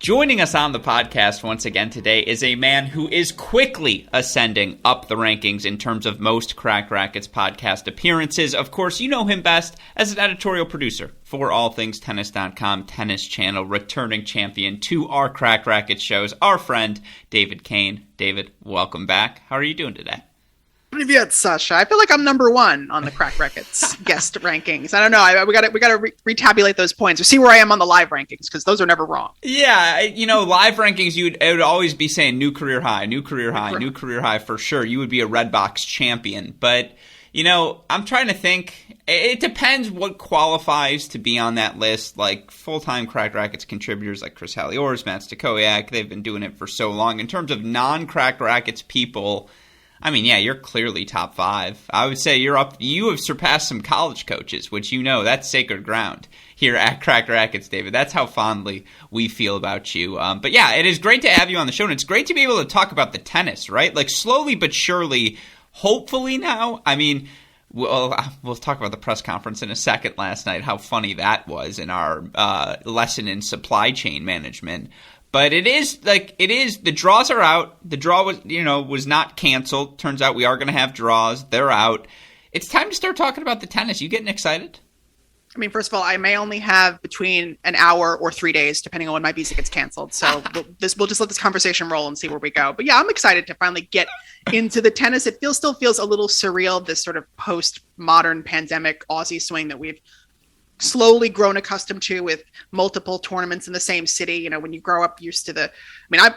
Joining us on the podcast once again today is a man who is quickly ascending up the rankings in terms of most Cracked Racquets podcast appearances. Of course, you know him best as an editorial producer for All Things Tennis.com tennis channel, returning champion to our Cracked Racquets shows, our friend David Kane. David, welcome back. How are you doing today? Привет, Sasha. I feel like I'm number one on the Cracked Racquets guest rankings. I don't know. We got to retabulate those points or see where I am on the live rankings because those are never wrong. Yeah, live rankings, it would always be saying new career high, new career high, new career high for sure. You would be a Redbox champion. But, I'm trying to think. It depends what qualifies to be on that list. Like full-time Cracked Racquets contributors like Chris Halliors, Matt Stakoyak, they've been doing it for so long. In terms of non-Cracked Racquets people, I mean, yeah, you're clearly top five. I would say you're up. You have surpassed some college coaches, which that's sacred ground here at Cracked Racquets, David. That's how fondly we feel about you. But yeah, it is great to have you on the show, and it's great to be able to talk about the tennis, right? Like slowly but surely, hopefully now. I mean, we'll talk about the press conference in a second last night, how funny that was in our lesson in supply chain management. But it is the draws are out. The draw was not canceled. Turns out we are going to have draws. They're out. It's time to start talking about the tennis. You getting excited? I mean, first of all, I may only have between an hour or 3 days, depending on when my visa gets canceled. So we'll just let this conversation roll and see where we go. But yeah, I'm excited to finally get into the tennis. It still feels a little surreal, this sort of post-modern pandemic Aussie swing that we've slowly grown accustomed to with multiple tournaments in the same city. When you grow up used to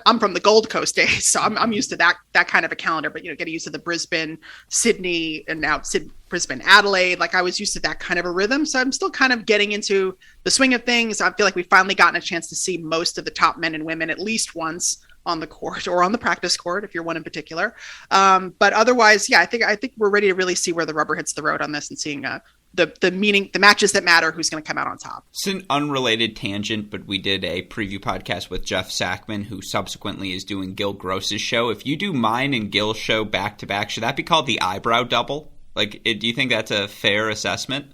I'm from the Gold Coast days, so I'm used to that kind of a calendar, but getting used to the Brisbane, Sydney, and now Brisbane, Adelaide, like I was used to that kind of a rhythm. So I'm still kind of getting into the swing of things. I feel like we've finally gotten a chance to see most of the top men and women at least once on the court or on the practice court, if you're one in particular. But otherwise, yeah, I think we're ready to really see where the rubber hits the road on this and seeing the matches that matter, who's going to come out on top. It's an unrelated tangent, but we did a preview podcast with Jeff Sackman, who subsequently is doing Gil Gross's show. If you do mine and Gil's show back to back, should that be called the eyebrow double? Like, do you think that's a fair assessment?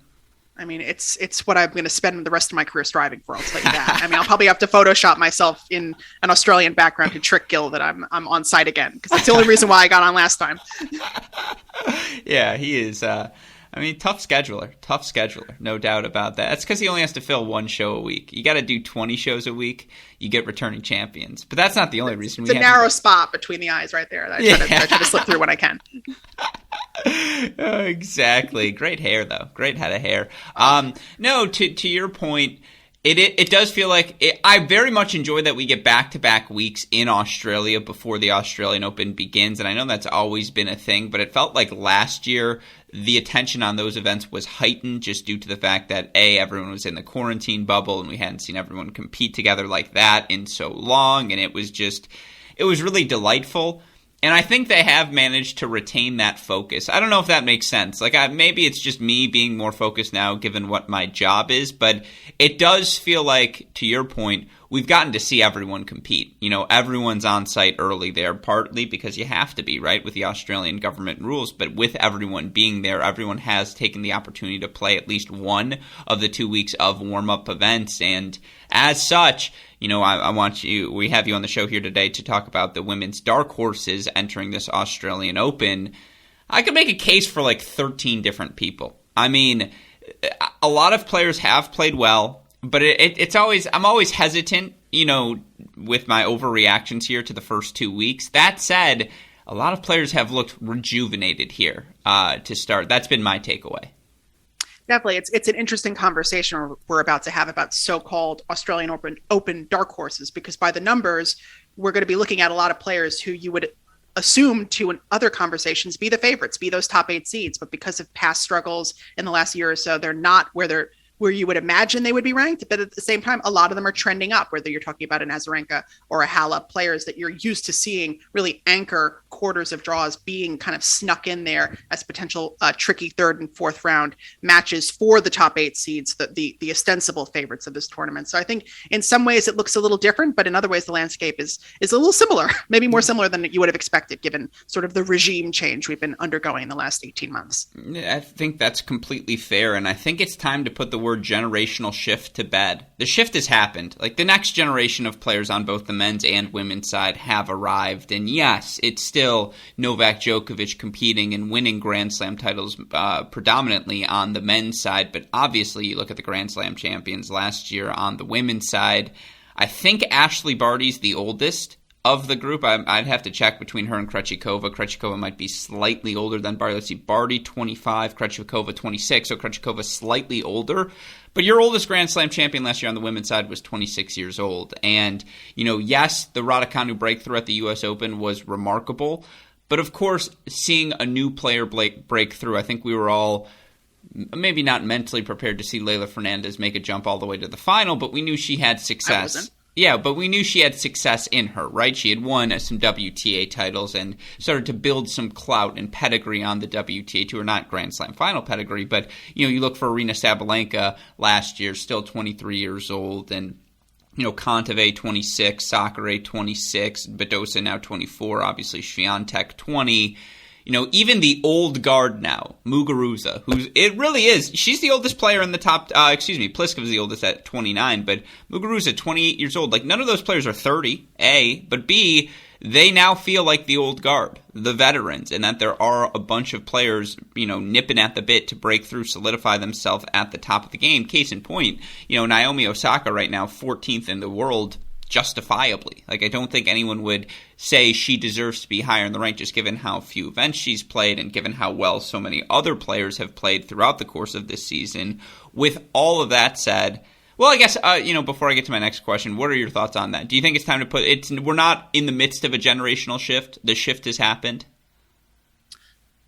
I mean, it's what I'm going to spend the rest of my career striving for. I'll tell you that. I mean, I'll probably have to Photoshop myself in an Australian background to trick Gil that I'm on site again, because that's the only reason why I got on last time. Yeah, he is. Tough scheduler, no doubt about that. That's because he only has to fill one show a week. You got to do 20 shows a week, you get returning champions. But that's not the only reason. It's a narrow spot between the eyes right there. I try to slip through when I can. Oh, exactly. Great hair, though. Great head of hair. No, to your point, it does feel like I very much enjoy that we get back-to-back weeks in Australia before the Australian Open begins, and I know that's always been a thing, but it felt like last year the attention on those events was heightened just due to the fact that, everyone was in the quarantine bubble and we hadn't seen everyone compete together like that in so long, and it was really delightful. And I think they have managed to retain that focus. I don't know if that makes sense. Like, maybe it's just me being more focused now given what my job is, but it does feel like, to your point, we've gotten to see everyone compete. Everyone's on site early there, partly because you have to be, right, with the Australian government rules, but with everyone being there, everyone has taken the opportunity to play at least one of the 2 weeks of warm-up events, and as such, we have you on the show here today to talk about the women's Darkhorses entering this Australian Open. I could make a case for like 13 different people. I mean, a lot of players have played well, but I'm always hesitant, with my overreactions here to the first 2 weeks. That said, a lot of players have looked rejuvenated here to start. That's been my takeaway. Definitely. It's an interesting conversation we're about to have about so-called Australian Open Darkhorses, because by the numbers, we're going to be looking at a lot of players who you would assume to in other conversations be the favorites, be those top 8 seeds. But because of past struggles in the last year or so, they're not where you would imagine they would be ranked. But at the same time, a lot of them are trending up, whether you're talking about an Azarenka or a Halle, players that you're used to seeing really anchor quarters of draws being kind of snuck in there as potential tricky third and fourth round matches for the top 8 seeds, the ostensible favorites of this tournament. So I think in some ways it looks a little different, but in other ways the landscape is a little similar, maybe more similar than you would have expected given sort of the regime change we've been undergoing in the last 18 months. I think that's completely fair, and I think it's time to put the word your generational shift to bed. The shift has happened. Like, the next generation of players on both the men's and women's side have arrived. And yes, it's still Novak Djokovic competing and winning Grand Slam titles predominantly on the men's side. But obviously, you look at the Grand Slam champions last year on the women's side. I think Ashley Barty's the oldest of the group. I'd have to check between her and Krejcikova. Krejcikova might be slightly older than Barty. Let's see, Barty 25, Krejcikova 26, so Krejcikova slightly older. But your oldest Grand Slam champion last year on the women's side was 26 years old. And, yes, the Raducanu breakthrough at the U.S. Open was remarkable. But, of course, seeing a new player break through, I think we were all maybe not mentally prepared to see Leylah Fernandez make a jump all the way to the final, but we knew she had success. I wasn't. Yeah, but we knew she had success in her, right? She had won some WTA titles and started to build some clout and pedigree on the WTA Tour. Not Grand Slam final pedigree, but, you look for Aryna Sabalenka last year, still 23 years old, and, Kontaveit 26, Sakkari 26, Badosa now 24, obviously Swiatek 20. Even the old guard now, Muguruza, it really is. She's the oldest player in the top, Pliskova's the oldest at 29, but Muguruza, 28 years old. Like, none of those players are 30, A, but B, they now feel like the old guard, the veterans, and that there are a bunch of players, nipping at the bit to break through, solidify themselves at the top of the game. Case in point, Naomi Osaka right now, 14th in the world, justifiably. Like, I don't think anyone would say she deserves to be higher in the rank just given how few events she's played and given how well so many other players have played throughout the course of this season. With all of that said, well, I guess, before I get to my next question, what are your thoughts on that? Do you think it's time to we're not in the midst of a generational shift? The shift has happened?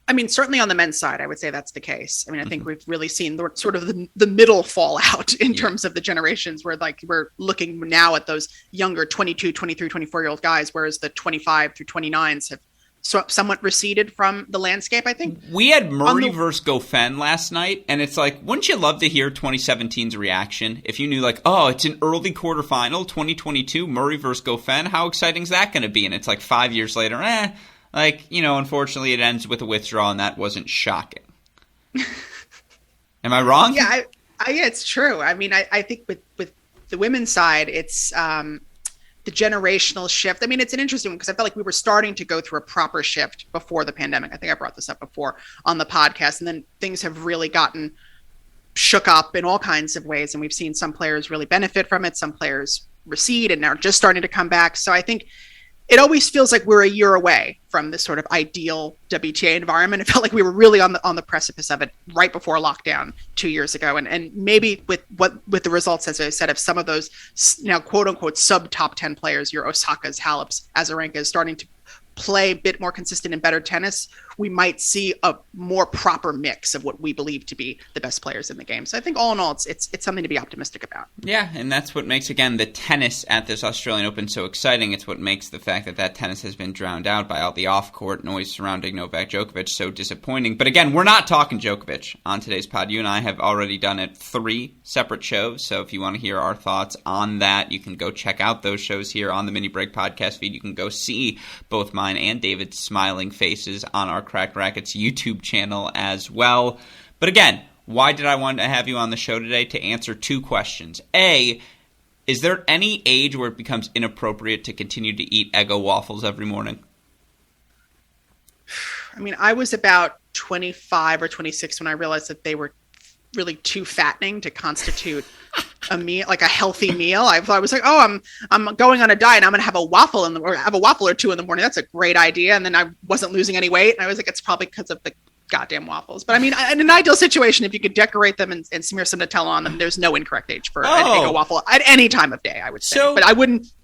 I mean, certainly on the men's side, I would say that's the case. I mean, I think we've really seen sort of the middle fallout in terms of the generations where, like, we're looking now at those younger 22, 23, 24-year-old guys, whereas the 25 through 29s have somewhat receded from the landscape, I think. We had Murray versus Goffin last night, and it's like, wouldn't you love to hear 2017's reaction? If you knew, like, oh, it's an early quarterfinal, 2022, Murray versus Goffin, how exciting is that going to be? And it's like 5 years later, unfortunately it ends with a withdrawal, and that wasn't shocking. Am I wrong? Yeah, yeah, it's true. I mean, I think with the women's side, it's the generational shift. I mean, it's an interesting one because I felt like we were starting to go through a proper shift before the pandemic. I think I brought this up before on the podcast, and then things have really gotten shook up in all kinds of ways, and we've seen some players really benefit from it, some players recede and are just starting to come back. So I think it always feels like we're a year away from this sort of ideal WTA environment. It felt like we were really on the precipice of it right before lockdown 2 years ago. And maybe with the results, as I said, of some of those now quote unquote sub top 10 players, your Osakas, Haleps, Azarenka, starting to play a bit more consistent and better tennis, we might see a more proper mix of what we believe to be the best players in the game. So I think all in all, it's something to be optimistic about. Yeah, and that's what makes, again, the tennis at this Australian Open so exciting. It's what makes the fact that tennis has been drowned out by all the off-court noise surrounding Novak Djokovic so disappointing. But again, we're not talking Djokovic on today's pod. You and I have already done it 3 separate shows, so if you want to hear our thoughts on that, you can go check out those shows here on the Mini Break podcast feed. You can go see both mine and David's smiling faces on our Cracked Racquets YouTube channel as well. But again, why did I want to have you on the show today? To answer 2 questions. A, is there any age where it becomes inappropriate to continue to eat Eggo waffles every morning? I mean, I was about 25 or 26 when I realized that they were really too fattening to constitute a meal, like a healthy meal. I was like, oh, I'm going on a diet. I'm going to have a waffle or have a waffle or 2 in the morning. That's a great idea. And then I wasn't losing any weight. And I was like, it's probably because of the goddamn waffles. But I mean, in an ideal situation, if you could decorate them and smear some Nutella on them, there's no incorrect age for an Eggo waffle at any time of day, I would say. But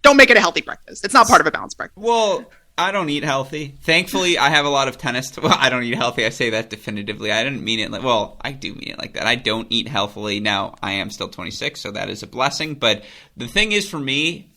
don't make it a healthy breakfast. It's not part of a balanced breakfast. Well, I don't eat healthy. Thankfully, I have a lot of tennis. Well, I don't eat healthy. I say that definitively. I didn't mean it like, well, I do mean it like that. I don't eat healthily. Now, I am still 26, so that is a blessing. But the thing is, for me,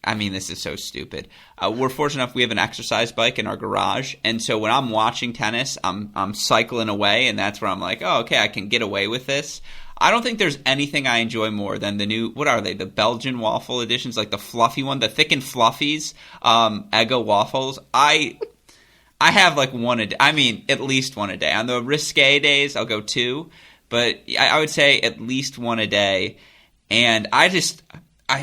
I mean, this is so stupid. We're fortunate enough we have an exercise bike in our garage. And so when I'm watching tennis, I'm cycling away, and that's where I'm like, oh, okay, I can get away with this. I don't think there's anything I enjoy more than the new, what are they, the Belgian waffle editions, like the fluffy one, the thick and fluffies, Eggo waffles. I have like one a day. I mean, at least one a day. On the risque days, I'll go 2. but I would say at least one a day. And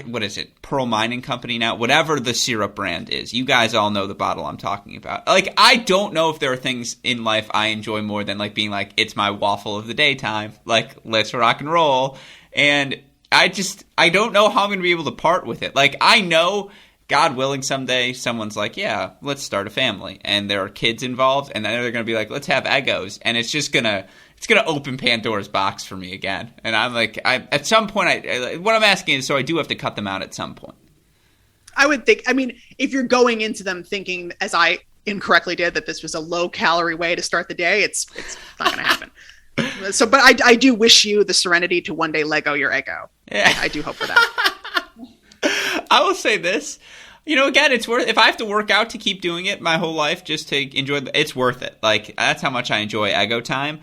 what is it? Pearl Mining Company now? Whatever the syrup brand is. You guys all know the bottle I'm talking about. Like, I don't know if there are things in life I enjoy more than, like, being like, it's my waffle of the daytime. Like, let's rock and roll. And I don't know how I'm going to be able to part with it. Like, I know, God willing, someday someone's like, yeah, let's start a family. And there are kids involved. And then they're going to be like, let's have Eggos. And it's just going to open Pandora's box for me again. And I'm like, at some point, what I'm asking is, so I do have to cut them out at some point. I would think, I mean, if you're going into them thinking, as I incorrectly did, that this was a low-calorie way to start the day, it's not going to happen. So, but I do wish you the serenity to one day Lego your Eggo. Yeah. I do hope for that. I will say this. Again, it's worth, if I have to work out to keep doing it my whole life just to enjoy it's worth it. Like, that's how much I enjoy Eggo time.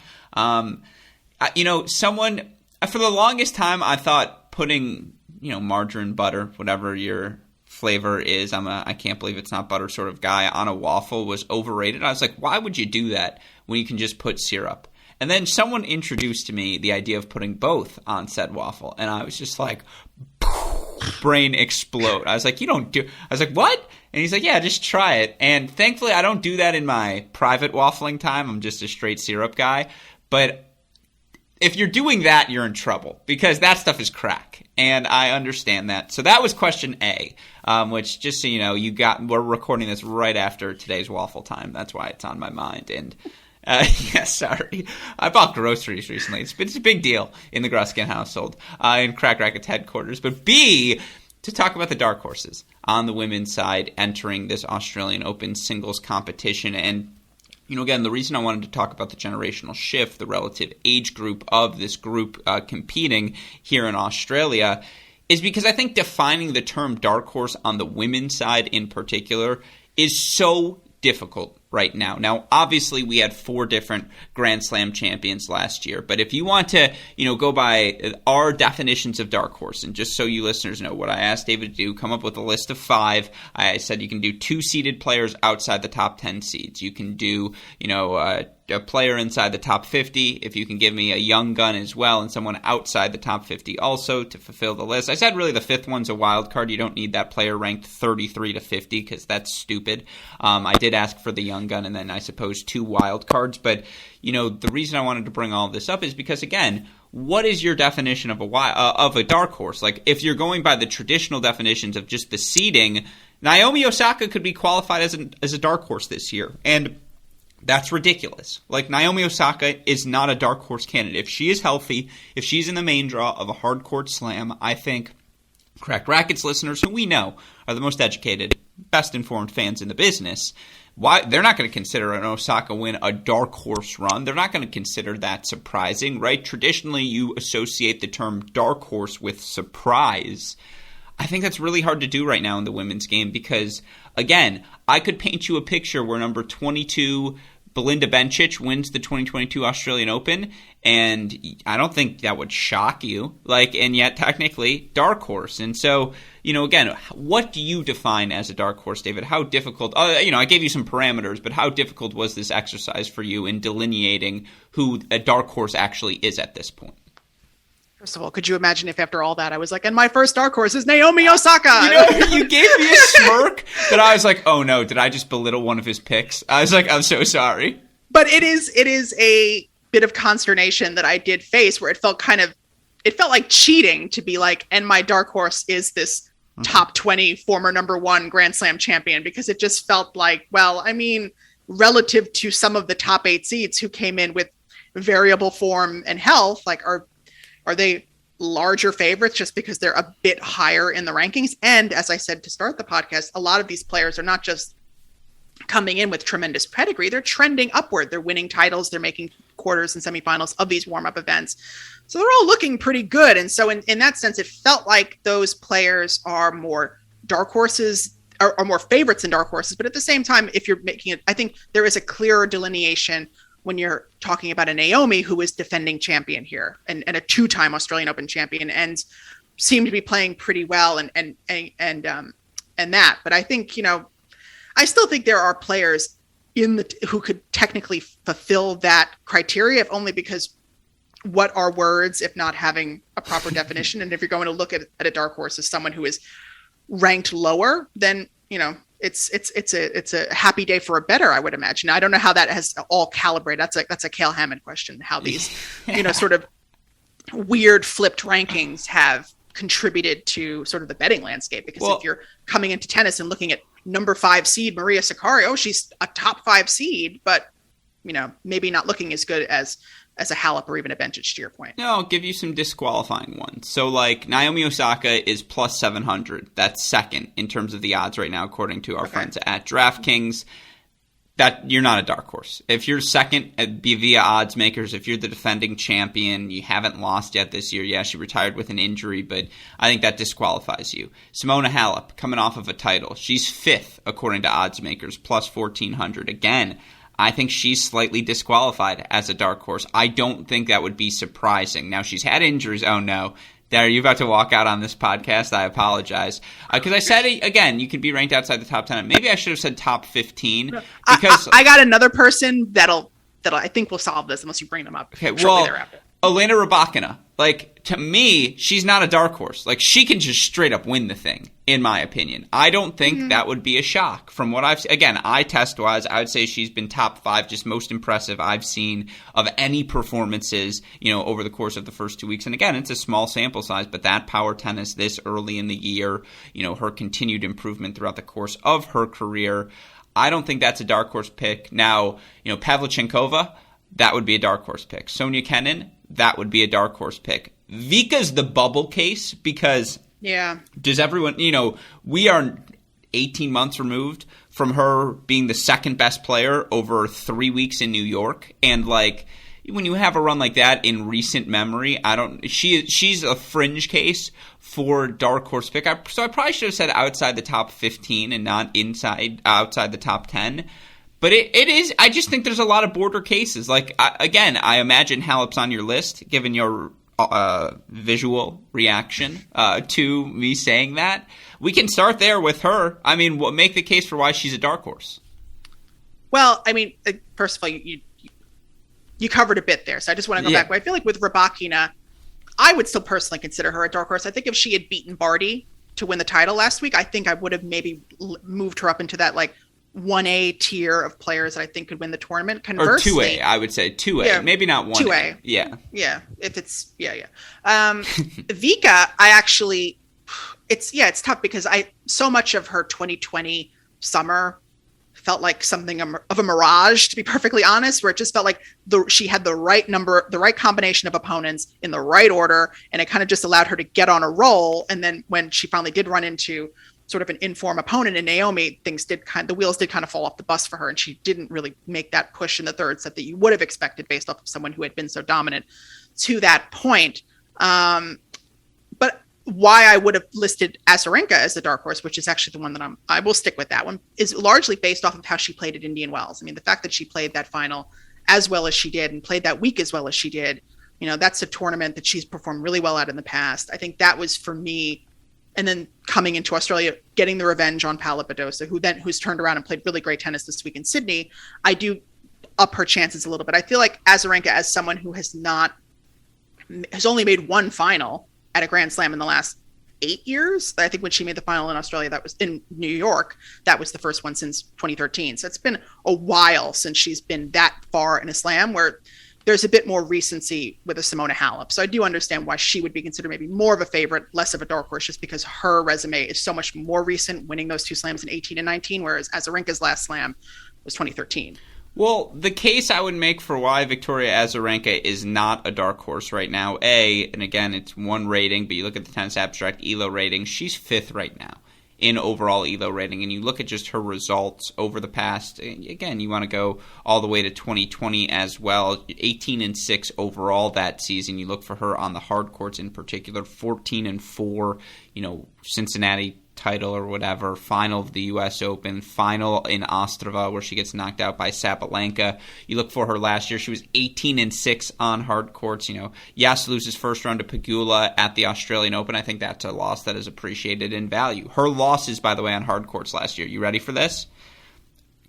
Someone, for the longest time, I thought putting, margarine, butter, whatever your flavor is, I can't believe it's not butter sort of guy, on a waffle was overrated. I was like, why would you do that when you can just put syrup? And then someone introduced to me the idea of putting both on said waffle. And I was just like, brain explode. I was like, I was like, what? And he's like, yeah, just try it. And thankfully, I don't do that in my private waffling time. I'm just a straight syrup guy. But if you're doing that, you're in trouble because that stuff is crack. And I understand that. So that was question A, which, just so you know, we're recording this right after today's waffle time. That's why it's on my mind. And sorry. I bought groceries recently. It's a big deal in the Gruskin household, in Crack Racquets headquarters. But B, to talk about the Darkhorses on the women's side entering this Australian Open singles competition. And, again, the reason I wanted to talk about the generational shift, the relative age group of this group competing here in Australia, is because I think defining the term dark horse on the women's side in particular is so difficult right now. Now, obviously, we had 4 different Grand Slam champions last year, but if you want to, go by our definitions of dark horse, and just so you listeners know, what I asked David to do, come up with a list of 5. I said you can do 2 seeded players outside the top 10 seeds. You can do, a player inside the top 50, if you can give me a young gun as well, and someone outside the top 50 also to fulfill the list. I said really the 5th one's a wild card. You don't need that player ranked 33 to 50 because that's stupid. I did ask for the young gun and then I suppose 2 wild cards, but the reason I wanted to bring all of this up is because, again, what is your definition of a dark horse? Like, if you're going by the traditional definitions of just the seeding, Naomi Osaka could be qualified as a dark horse this year, and that's ridiculous. Like, Naomi Osaka is not a dark horse candidate. If she is healthy, if she's in the main draw of a hard court slam, I think Cracked Racquets listeners, who we know are the most educated, best informed fans in the business, they're not going to consider an Osaka win a dark horse run. They're not going to consider that surprising, right? Traditionally, you associate the term dark horse with surprise. I think that's really hard to do right now in the women's game because, again, I could paint you a picture where number 22 Belinda Bencic wins the 2022 Australian Open, and I don't think that would shock you. And yet technically dark horse. And so, again, what do you define as a dark horse, David? How difficult? I gave you some parameters, but how difficult was this exercise for you in delineating who a dark horse actually is at this point? First of all, could you imagine if after all that I was like, and my first dark horse is Naomi Osaka? You gave me a smirk that I was like, oh no, did I just belittle one of his picks? I was like, I'm so sorry. But it is a bit of consternation that I did face where it felt like cheating to be like, and my dark horse is this top 20 former number 1 Grand Slam champion, because it just felt like, well, I mean, relative to some of the top 8 seeds who came in with variable form and health, like are they larger favorites just because they're a bit higher in the rankings? And as I said to start the podcast, a lot of these players are not just coming in with tremendous pedigree, they're trending upward. They're winning titles, they're making quarters and semifinals of these warm-up events. So they're all looking pretty good. And so in that sense, it felt like those players are more dark horses, are more favorites than dark horses. But at the same time, if you're making it, I think there is a clearer delineation when you're talking about a Naomi who is defending champion here and a 2-time Australian Open champion and seemed to be playing pretty well and that. But I think, I still think there are players who could technically fulfill that criteria, if only because what are words if not having a proper definition? And if you're going to look at a dark horse as someone who is ranked lower, then, you know, it's a happy day for a better, I would imagine. I don't know how that has all calibrated. That's a Cale Hammond question, how these, you know, sort of weird flipped rankings have contributed to sort of the betting landscape. Because if you're coming into tennis and looking at number 5 seed Maria Sakkari, oh, she's a top 5 seed, but, you know, maybe not looking as good as a Halep or even a Bencic, to your point. No, I'll give you some disqualifying ones. So, like, Naomi Osaka is plus 700. That's second in terms of the odds right now, according to our friends at DraftKings. That you're not a dark horse. If you're second via odds makers, if you're the defending champion, you haven't lost yet this year. Yeah, she retired with an injury, but I think that disqualifies you. Simona Halep, coming off of a title. She's fifth, according to odds makers, plus 1,400. Again, I think she's slightly disqualified as a dark horse. I don't think that would be surprising. Now, she's had injuries. Oh, no. Are you about to walk out on this podcast? I apologize. Because I said, again, you can be ranked outside the top 10. Maybe I should have said top 15. Because I got another person that'll I think will solve this unless you bring them up. Okay, well, Elena Rybakina. Like, to me, she's not a dark horse. Like, she can just straight up win the thing, in my opinion. I don't think that would be a shock. From what I've seen, again, eye test-wise, I would say she's been top 5, just most impressive I've seen of any performances, you know, over the course of the first 2 weeks. And again, it's a small sample size, but that power tennis this early in the year, you know, her continued improvement throughout the course of her career, I don't think that's a dark horse pick. Now, you know, Pavlyuchenkova, that would be a dark horse pick. Sonia Kenin, that would be a dark horse pick. Vika's the bubble case because does everyone, you know, we are 18 months removed from her being the second best player over 3 weeks in New York. And like, when you have a run like that in recent memory, she's a fringe case for dark horse pick. So I probably should have said outside the top 15 and not outside the top 10. But it is, I just think there's a lot of border cases. Like, I imagine Halep's on your list, given your visual reaction to me saying that. We can start there with her. I mean, make the case for why she's a dark horse. Well, I mean, first of all, you covered a bit there, so I just want to go back. But I feel like with Rybakina, I would still personally consider her a dark horse. I think if she had beaten Barty to win the title last week, I think I would have maybe moved her up into that, like, 1A tier of players that I think could win the tournament. Conversely, or 2A, I would say 2A, yeah, maybe not 1A. 2A, yeah. If it's Vika, I actually, it's tough because so much of her 2020 summer felt like something of a mirage, to be perfectly honest, where it just felt like she had the right combination of opponents in the right order, and it kind of just allowed her to get on a roll. And then when she finally did run into sort of an informed opponent in Naomi, the wheels did kind of fall off the bus for her, and she didn't really make that push in the third set that you would have expected based off of someone who had been so dominant to that point. But why I would have listed Azarenka as the dark horse, which is actually the one that I will stick with that one, is largely based off of how she played at Indian Wells. I mean, the fact that she played that final as well as she did and played that week as well as she did, you know, that's a tournament that she's performed really well at in the past. I think that was, for me. And then coming into Australia, getting the revenge on Paula Badosa, who's turned around and played really great tennis this week in Sydney, I do up her chances a little bit. I feel like Azarenka, as someone who has only made one final at a Grand Slam in the last 8 years. I think when she made the final in Australia, that was in New York, that was the first one since 2013. So it's been a while since she's been that far in a slam, where there's a bit more recency with a Simona Halep. So I do understand why she would be considered maybe more of a favorite, less of a dark horse, just because her resume is so much more recent, winning those two slams in 18 and 19, whereas Azarenka's last slam was 2013. Well, the case I would make for why Victoria Azarenka is not a dark horse right now, and again, it's one rating, but you look at the Tennis Abstract ELO rating, she's fifth right now in overall ELO rating, and you look at just her results over the past, again, you want to go all the way to 2020 as well, 18-6 overall that season. You look for her on the hard courts in particular, 14-4, Cincinnati title or whatever, final of the U.S. Open, final in Ostrava where she gets knocked out by Sabalenka. You look for her last year, she was 18-6 on hard courts. Yes, loses first round to Pegula at the Australian Open. I think that's a loss that is appreciated in value. Her losses, by the way, on hard courts last year. You ready for this?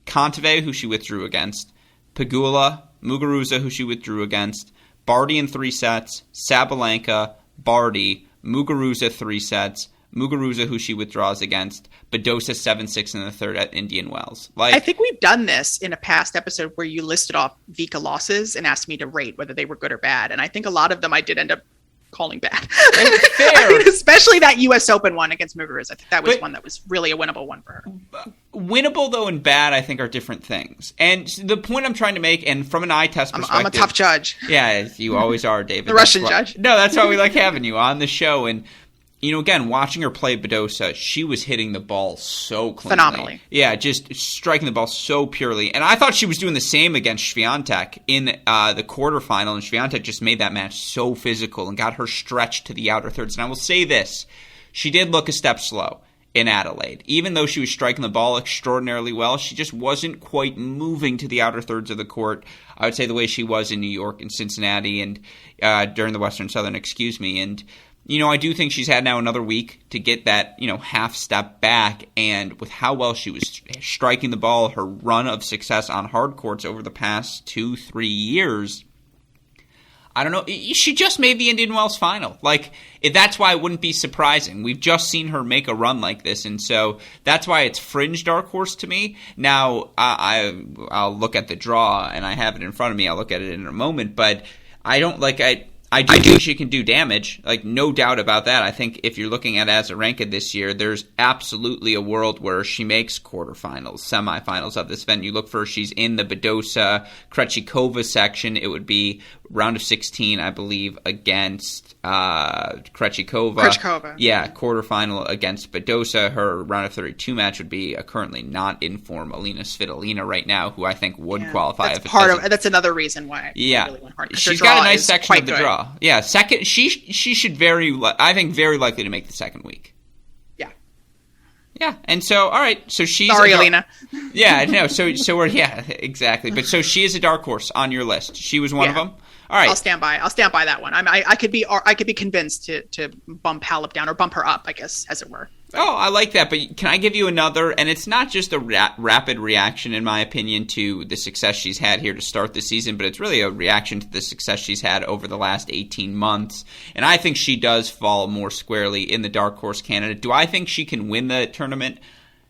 Kontaveit, who she withdrew against. Pegula, Muguruza, who she withdrew against. Barty in 3 sets, Sabalenka, Barty, Muguruza 3 sets, Muguruza, who she withdraws against, Badosa 7-6 in the third at Indian Wells. I think we've done this in a past episode where you listed off Vika losses and asked me to rate whether they were good or bad. And I think a lot of them I did end up calling bad. Fair. Especially that U.S. Open one against Muguruza. I think that was one that was really a winnable one for her. Winnable, though, and bad, I think, are different things. And the point I'm trying to make, and from an eye test perspective... I'm a tough judge. Yeah, you always are, David. The Russian judge. No, that's why we like having you on the show. And, again, watching her play Badosa, she was hitting the ball so cleanly. Phenomenally. Yeah, just striking the ball so purely. And I thought she was doing the same against Swiatek in the quarterfinal, and Swiatek just made that match so physical and got her stretched to the outer thirds. And I will say this, she did look a step slow in Adelaide. Even though she was striking the ball extraordinarily well, she just wasn't quite moving to the outer thirds of the court, I would say, the way she was in New York and Cincinnati and during the Western Southern, And, I do think she's had now another week to get that, half step back. And with how well she was striking the ball, her run of success on hard courts over the past 2-3 years, I don't know. She just made the Indian Wells final. That's why it wouldn't be surprising. We've just seen her make a run like this, and so that's why it's fringe dark horse to me. Now, I'll look at the draw, and I have it in front of me. I'll look at it in a moment, but I don't I do think she can do damage, no doubt about that. I think if you're looking at Azarenka this year, there's absolutely a world where she makes quarterfinals, semifinals of this event. You look for her, she's in the Badosa Krejcikova section. It would be round of 16, I believe, against Krejcikova. Yeah, quarterfinal against Badosa. Her round of 32 match would be a currently not in form Alina Svitolina right now, who I think would qualify. That's another reason why I really went hard. She's got a nice section of the draw. Yeah, second. She should very likely to make the second week. Yeah, and so all right, so she's Alina. Yeah, no, so we're exactly. But so she is a dark horse on your list. She was one of them. All right, I'll stand by that one. I could be convinced to bump Halep down or bump her up, I guess, as it were. Oh, I like that. But can I give you another? And it's not just a rapid reaction, in my opinion, to the success she's had here to start the season, but it's really a reaction to the success she's had over the last 18 months. And I think she does fall more squarely in the dark horse candidate. Do I think she can win the tournament?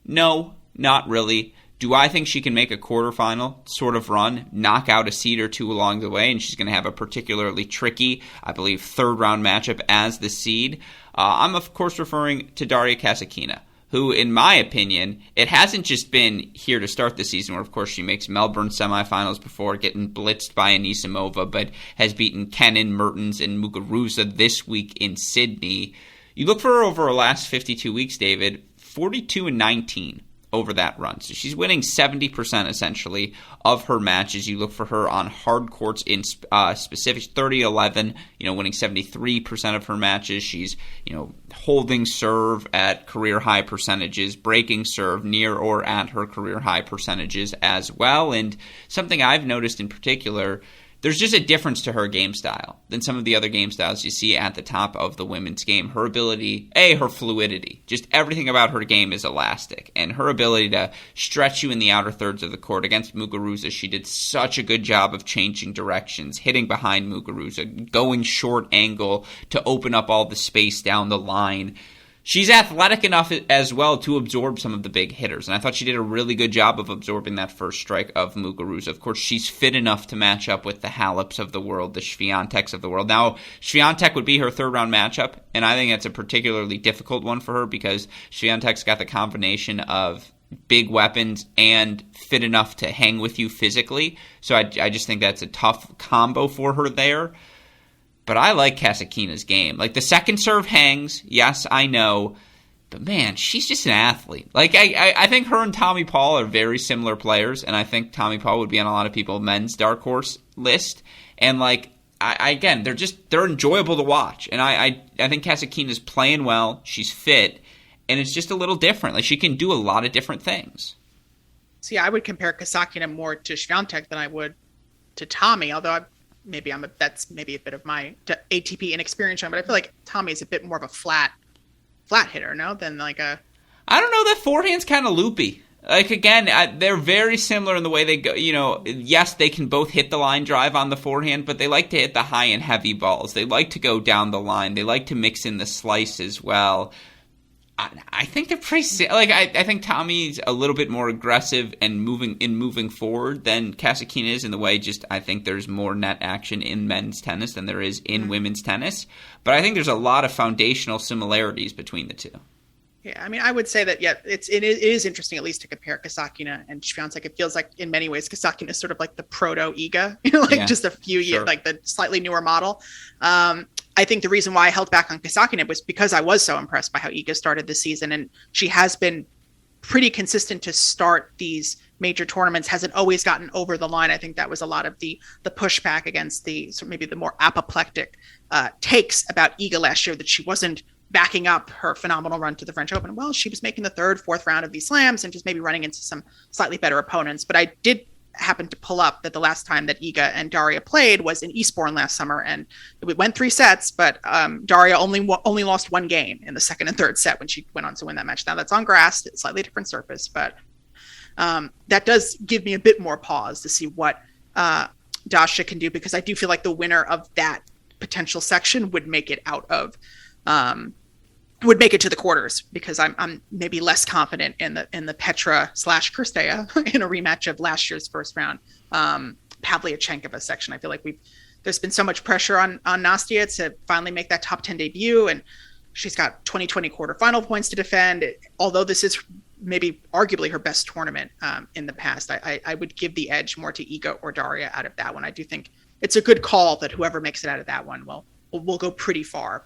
No, not really. Do I think she can make a quarterfinal sort of run, knock out a seed or two along the way, and she's going to have a particularly tricky, I believe, third-round matchup as the seed? I'm, of course, referring to Daria Kasatkina, who, in my opinion, it hasn't just been here to start the season, where, of course, she makes Melbourne semifinals before getting blitzed by Anisimova, but has beaten Kenin, Mertens, and Muguruza this week in Sydney. You look for her over her last 52 weeks, David, 42-19. Over that run. So she's winning 70% essentially of her matches. You look for her on hard courts in specific 30-11, winning 73% of her matches. She's, holding serve at career high percentages, breaking serve near or at her career high percentages as well. And something I've noticed in particular, there's just a difference to her game style than some of the other game styles you see at the top of the women's game. Her ability, her fluidity, just everything about her game is elastic. And her ability to stretch you in the outer thirds of the court against Muguruza, she did such a good job of changing directions, hitting behind Muguruza, going short angle to open up all the space down the line. She's athletic enough as well to absorb some of the big hitters, and I thought she did a really good job of absorbing that first strike of Muguruza. Of course, she's fit enough to match up with the Haleps of the world, the Swiateks of the world. Now, Swiatek would be her third-round matchup, and I think that's a particularly difficult one for her because Swiatek's got the combination of big weapons and fit enough to hang with you physically, so I just think that's a tough combo for her there. But I like Kasatkina's game. The second serve hangs, yes, I know. But, man, she's just an athlete. I think her and Tommy Paul are very similar players, and I think Tommy Paul would be on a lot of people's men's dark horse list. And, again, they're enjoyable to watch. And I think Kasatkina's playing well. She's fit. And it's just a little different. She can do a lot of different things. See, I would compare Kasatkina more to Swiatek than I would to Tommy, although that's maybe a bit of my ATP inexperience, but I feel like Tommy is a bit more of a flat hitter, no? Than I don't know, that forehand's kind of loopy. Like, again, they're very similar in the way they go. Yes, they can both hit the line drive on the forehand, but they like to hit the high and heavy balls. They like to go down the line. They like to mix in the slice as well. I think they're pretty like. I think Tommy's a little bit more aggressive and moving forward than Kasatkina is in the way. Just I think there's more net action in men's tennis than there is in women's tennis. But I think there's a lot of foundational similarities between the two. Yeah, I mean, I would say that, it is interesting at least to compare Kasatkina and Swiatek. It feels like in many ways Kasatkina is sort of like the proto-Iga, just a few years, like the slightly newer model. I think the reason why I held back on Kasatkina was because I was so impressed by how Iga started this season, and she has been pretty consistent to start these major tournaments, hasn't always gotten over the line. I think that was a lot of the pushback against maybe the more apoplectic takes about Iga last year, that she wasn't backing up her phenomenal run to the French Open. Well, she was making the third, fourth round of these slams and just maybe running into some slightly better opponents. But I did happen to pull up that the last time that Iga and Daria played was in Eastbourne last summer, and it went 3 sets, but Daria only lost 1 game in the second and third set when she went on to win that match. Now that's on grass, it's a slightly different surface, but that does give me a bit more pause to see what Dasha can do, because I do feel like the winner of that potential section would make it out of would make it to the quarters, because I'm maybe less confident in the Petra / Kirstea in a rematch of last year's first round Pavlyuchenkova section. I feel like there's been so much pressure on Nastia to finally make that top 10 debut, and she's got 2020 quarterfinal points to defend. Although this is maybe arguably her best tournament in the past, I would give the edge more to Iga or Daria out of that one. I do think it's a good call that whoever makes it out of that one will go pretty far.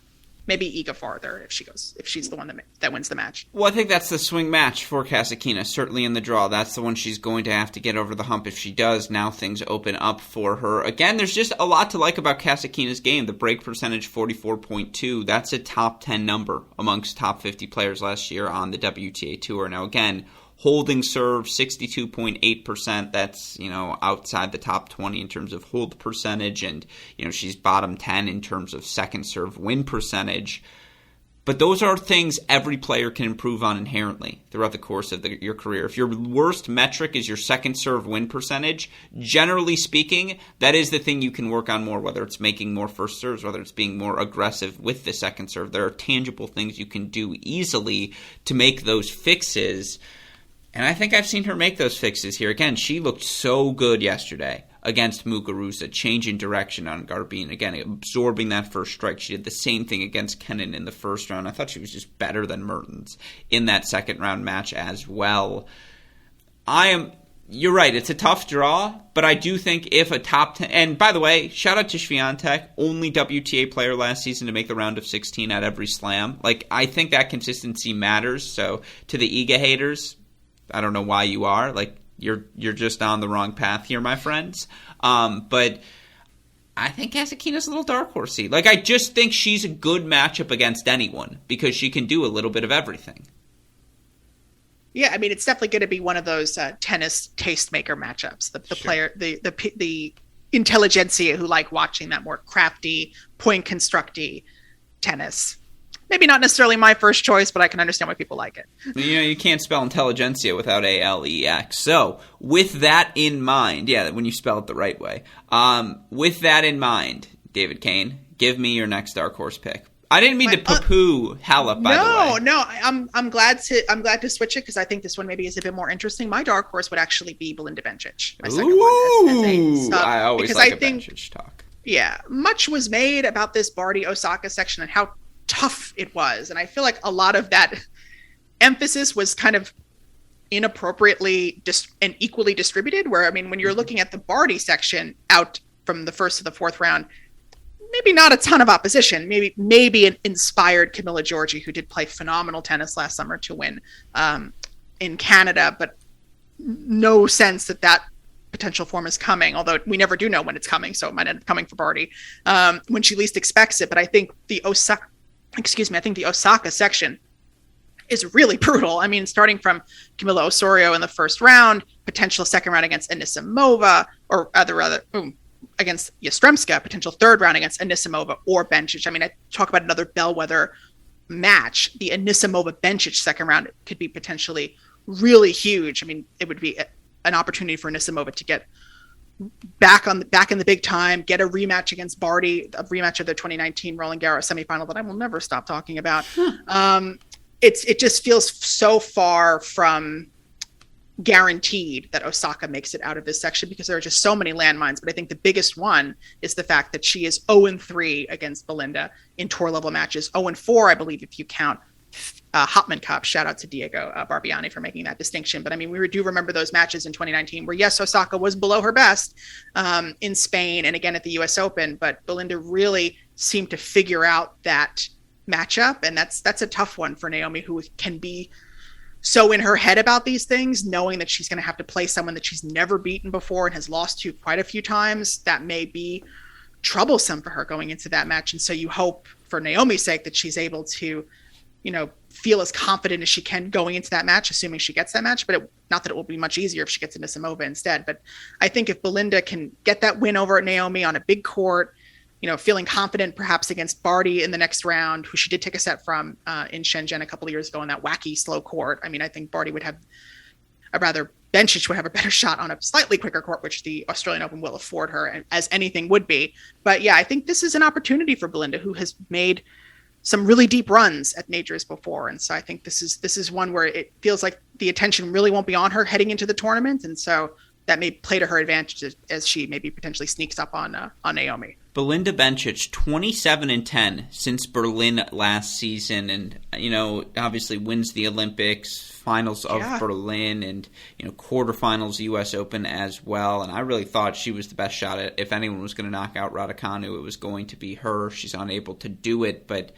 Maybe Iga farther if she's the one that wins the match. Well, I think that's the swing match for Kasatkina, certainly in the draw. That's the one she's going to have to get over the hump. If she does, now things open up for her. Again, there's just a lot to like about Kasatkina's game. The break percentage, 44.2. That's a top 10 number amongst top 50 players last year on the WTA Tour. Now, again, holding serve, 62.8%. That's, outside the top 20 in terms of hold percentage. And, she's bottom 10 in terms of second serve win percentage. But those are things every player can improve on inherently throughout the course of your career. If your worst metric is your second serve win percentage, generally speaking, that is the thing you can work on more, whether it's making more first serves, whether it's being more aggressive with the second serve. There are tangible things you can do easily to make those fixes. And I think I've seen her make those fixes here. Again, she looked so good yesterday against Muguruza, changing direction on Garbine. Again, absorbing that first strike. She did the same thing against Kenin in the first round. I thought she was just better than Mertens in that second round match as well. You're right, it's a tough draw, but I do think if a top 10... And by the way, shout out to Swiatek, only WTA player last season to make the round of 16 at every slam. I think that consistency matters. So to the Iga haters, I don't know why you are. You're just on the wrong path here, my friends. But I think Kasatkina's a little dark horsey. I just think she's a good matchup against anyone because she can do a little bit of everything. Yeah, I mean, it's definitely going to be one of those tennis tastemaker matchups. The player, the intelligentsia who like watching that more crafty, point constructy tennis. Maybe not necessarily my first choice, but I can understand why people like it. You can't spell intelligentsia without A-L-E-X. So, with that in mind, when you spell it the right way. With that in mind, David Kane, give me your next dark horse pick. I didn't mean to poo-poo Halep, by the way. No, I'm glad to switch it because I think this one maybe is a bit more interesting. My dark horse would actually be Belinda Bencic. My second one as a sub, I always like a Bencic talk. Yeah, much was made about this Barty-Osaka section and how tough it was, and I feel like a lot of that emphasis was kind of inappropriately and equally distributed, where when you're looking at the Barty section out from the first to the fourth round, maybe not a ton of opposition, maybe an inspired Camilla Giorgi, who did play phenomenal tennis last summer to win in Canada, but no sense that potential form is coming, although we never do know when it's coming, so it might end up coming for Barty when she least expects it. But I think the Osaka section is really brutal. Starting from Camila Osorio in the first round, potential second round against Anisimova, or rather, against Yastremska, potential third round against Anisimova or Bencic. I talk about another bellwether match. The Anisimova-Bencic second round could be potentially really huge. I mean, it would be an opportunity for Anisimova to get back in the big time, get a rematch against Barty, a rematch of the 2019 Roland Garros semifinal that I will never stop talking about. It just feels so far from guaranteed that Osaka makes it out of this section because there are just so many landmines. But I think the biggest one is the fact that she is 0-3 against Belinda in tour level matches. 0-4, I believe, if you count Hopman Cup. Shout out to Diego Barbiani for making that distinction. But I mean, we do remember those matches in 2019 where, yes, Osaka was below her best in Spain and again at the US Open, but Belinda really seemed to figure out that matchup. And that's a tough one for Naomi, who can be so in her head about these things, knowing that she's going to have to play someone that she's never beaten before and has lost to quite a few times. That may be troublesome for her going into that match. And so you hope for Naomi's sake that she's able to, feel as confident as she can going into that match, assuming she gets that match. But not that it will be much easier if she gets Anisimova instead. But I think if Belinda can get that win over Naomi on a big court, feeling confident perhaps against Barty in the next round, who she did take a set from in Shenzhen a couple of years ago on that wacky slow court. I mean, I think Barty would have Bencic would have a better shot on a slightly quicker court, which the Australian Open will afford her, as anything would be. But yeah, I think this is an opportunity for Belinda, who has made some really deep runs at majors before. And so I think this is one where it feels like the attention really won't be on her heading into the tournament. And so that may play to her advantage as she maybe potentially sneaks up on Naomi. Belinda Bencic, 27-10 since Berlin last season, and obviously wins the Olympics, finals of Berlin, and quarterfinals U.S. Open as well. And I really thought she was the best shot at, if anyone was going to knock out Raducanu, it was going to be her. She's unable to do it, but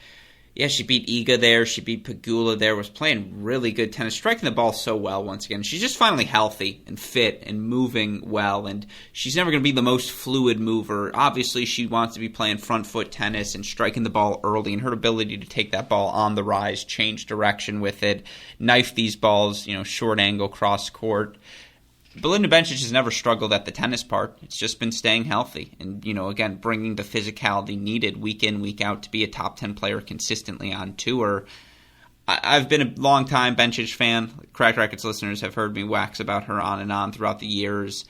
yeah, she beat Iga there. She beat Pegula there. Was playing really good tennis, striking the ball so well once again. She's just finally healthy and fit and moving well, and she's never going to be the most fluid mover. Obviously, she wants to be playing front foot tennis and striking the ball early, and her ability to take that ball on the rise, change direction with it, knife these balls, short angle, cross court. Belinda Bencic has never struggled at the tennis part. It's just been staying healthy and, again, bringing the physicality needed week in, week out to be a top 10 player consistently on tour. I've been a long-time Bencic fan. Cracked Racquets listeners have heard me wax about her on and on throughout the years.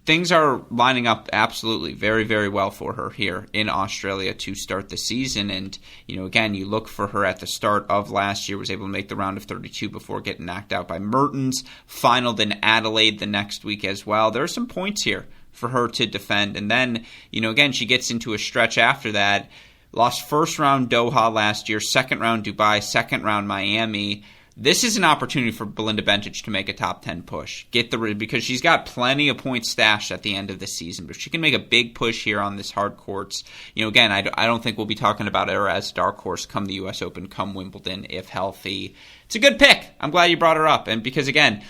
Things are lining up absolutely very, very well for her here in Australia to start the season. And, again, you look for her at the start of last year, was able to make the round of 32 before getting knocked out by Mertens, finaled in Adelaide the next week as well. There are some points here for her to defend. And then, again, she gets into a stretch after that. Lost first round Doha last year, second round Dubai, second round Miami. This is an opportunity for Belinda Bencic to make a top 10 push. Because she's got plenty of points stashed at the end of the season. But if she can make a big push here on this hard courts, again, I don't think we'll be talking about her as dark horse come the U.S. Open, come Wimbledon, if healthy. It's a good pick. I'm glad you brought her up. And because, again,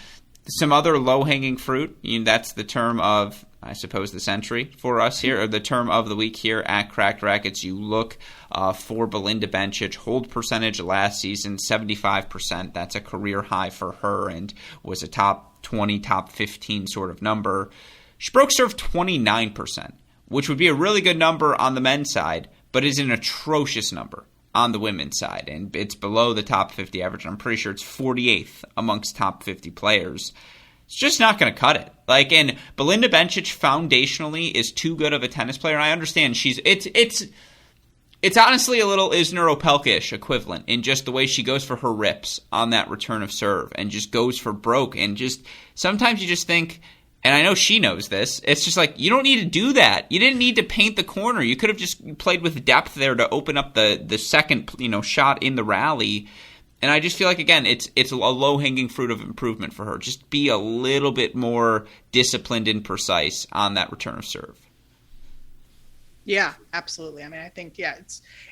some other low-hanging fruit, that's the term of, I suppose, the century for us here, or the term of the week here at Cracked Racquets. You look for Belinda Bencic. Hold percentage last season, 75%. That's a career high for her and was a top 20, top 15 sort of number. She broke serve 29%, which would be a really good number on the men's side, but is an atrocious number on the women's side. And it's below the top 50 average. I'm pretty sure it's 48th amongst top 50 players. It's just not going to cut it. And Belinda Bencic foundationally is too good of a tennis player. And I understand it's honestly a little Isner Opelka-ish equivalent in just the way she goes for her rips on that return of serve and just goes for broke. And just sometimes you just think, and I know she knows this, it's just like, you don't need to do that. You didn't need to paint the corner. You could have just played with depth there to open up the second shot in the rally. And I just feel like, again, it's a low-hanging fruit of improvement for her. Just be a little bit more disciplined and precise on that return of serve. Yeah, absolutely. I mean, I think,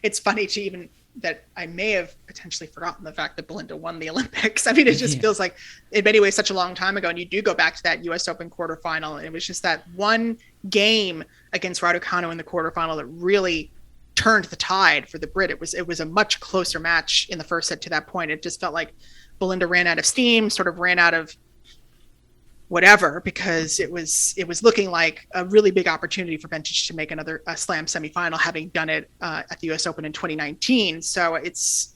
it's funny to even that I may have potentially forgotten the fact that Belinda won the Olympics. I mean, it just feels like in many ways such a long time ago. And you do go back to that U.S. Open quarterfinal. And it was just that one game against Raducanu in the quarterfinal that really turned the tide for the Brit. It was a much closer match in the first set to that point. It just felt like Belinda ran out of steam, sort of ran out of whatever, because it was looking like a really big opportunity for Bencic to make another slam semifinal, having done it at the U.S. Open in 2019. So it's,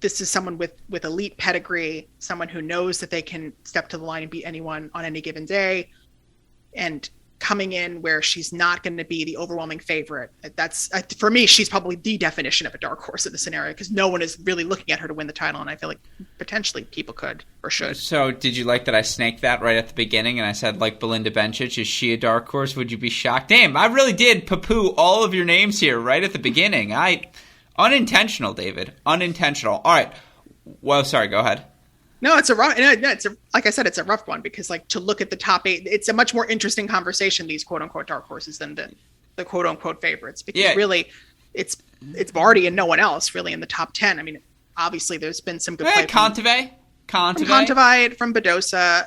this is someone with elite pedigree, someone who knows that they can step to the line and beat anyone on any given day, and coming in where she's not going to be the overwhelming favorite. That's, for me, she's probably the definition of a dark horse in the scenario, because no one is really looking at her to win the title, and I feel like potentially people could or should. So did you like that I snaked that right at the beginning and I said, like, Belinda Bencic, is she a dark horse? Would you be shocked? Damn, I really did poo-poo all of your names here right at the beginning. Unintentional, David. Unintentional. All right. Well, sorry, go ahead. No, like I said, it's a rough one, because like, to look at the top 8, it's a much more interesting conversation, these quote unquote dark horses, than the quote unquote favorites, because really it's Barty and no one else really in the top 10. I mean, obviously there's been some good play from Kontaveit, from Badosa.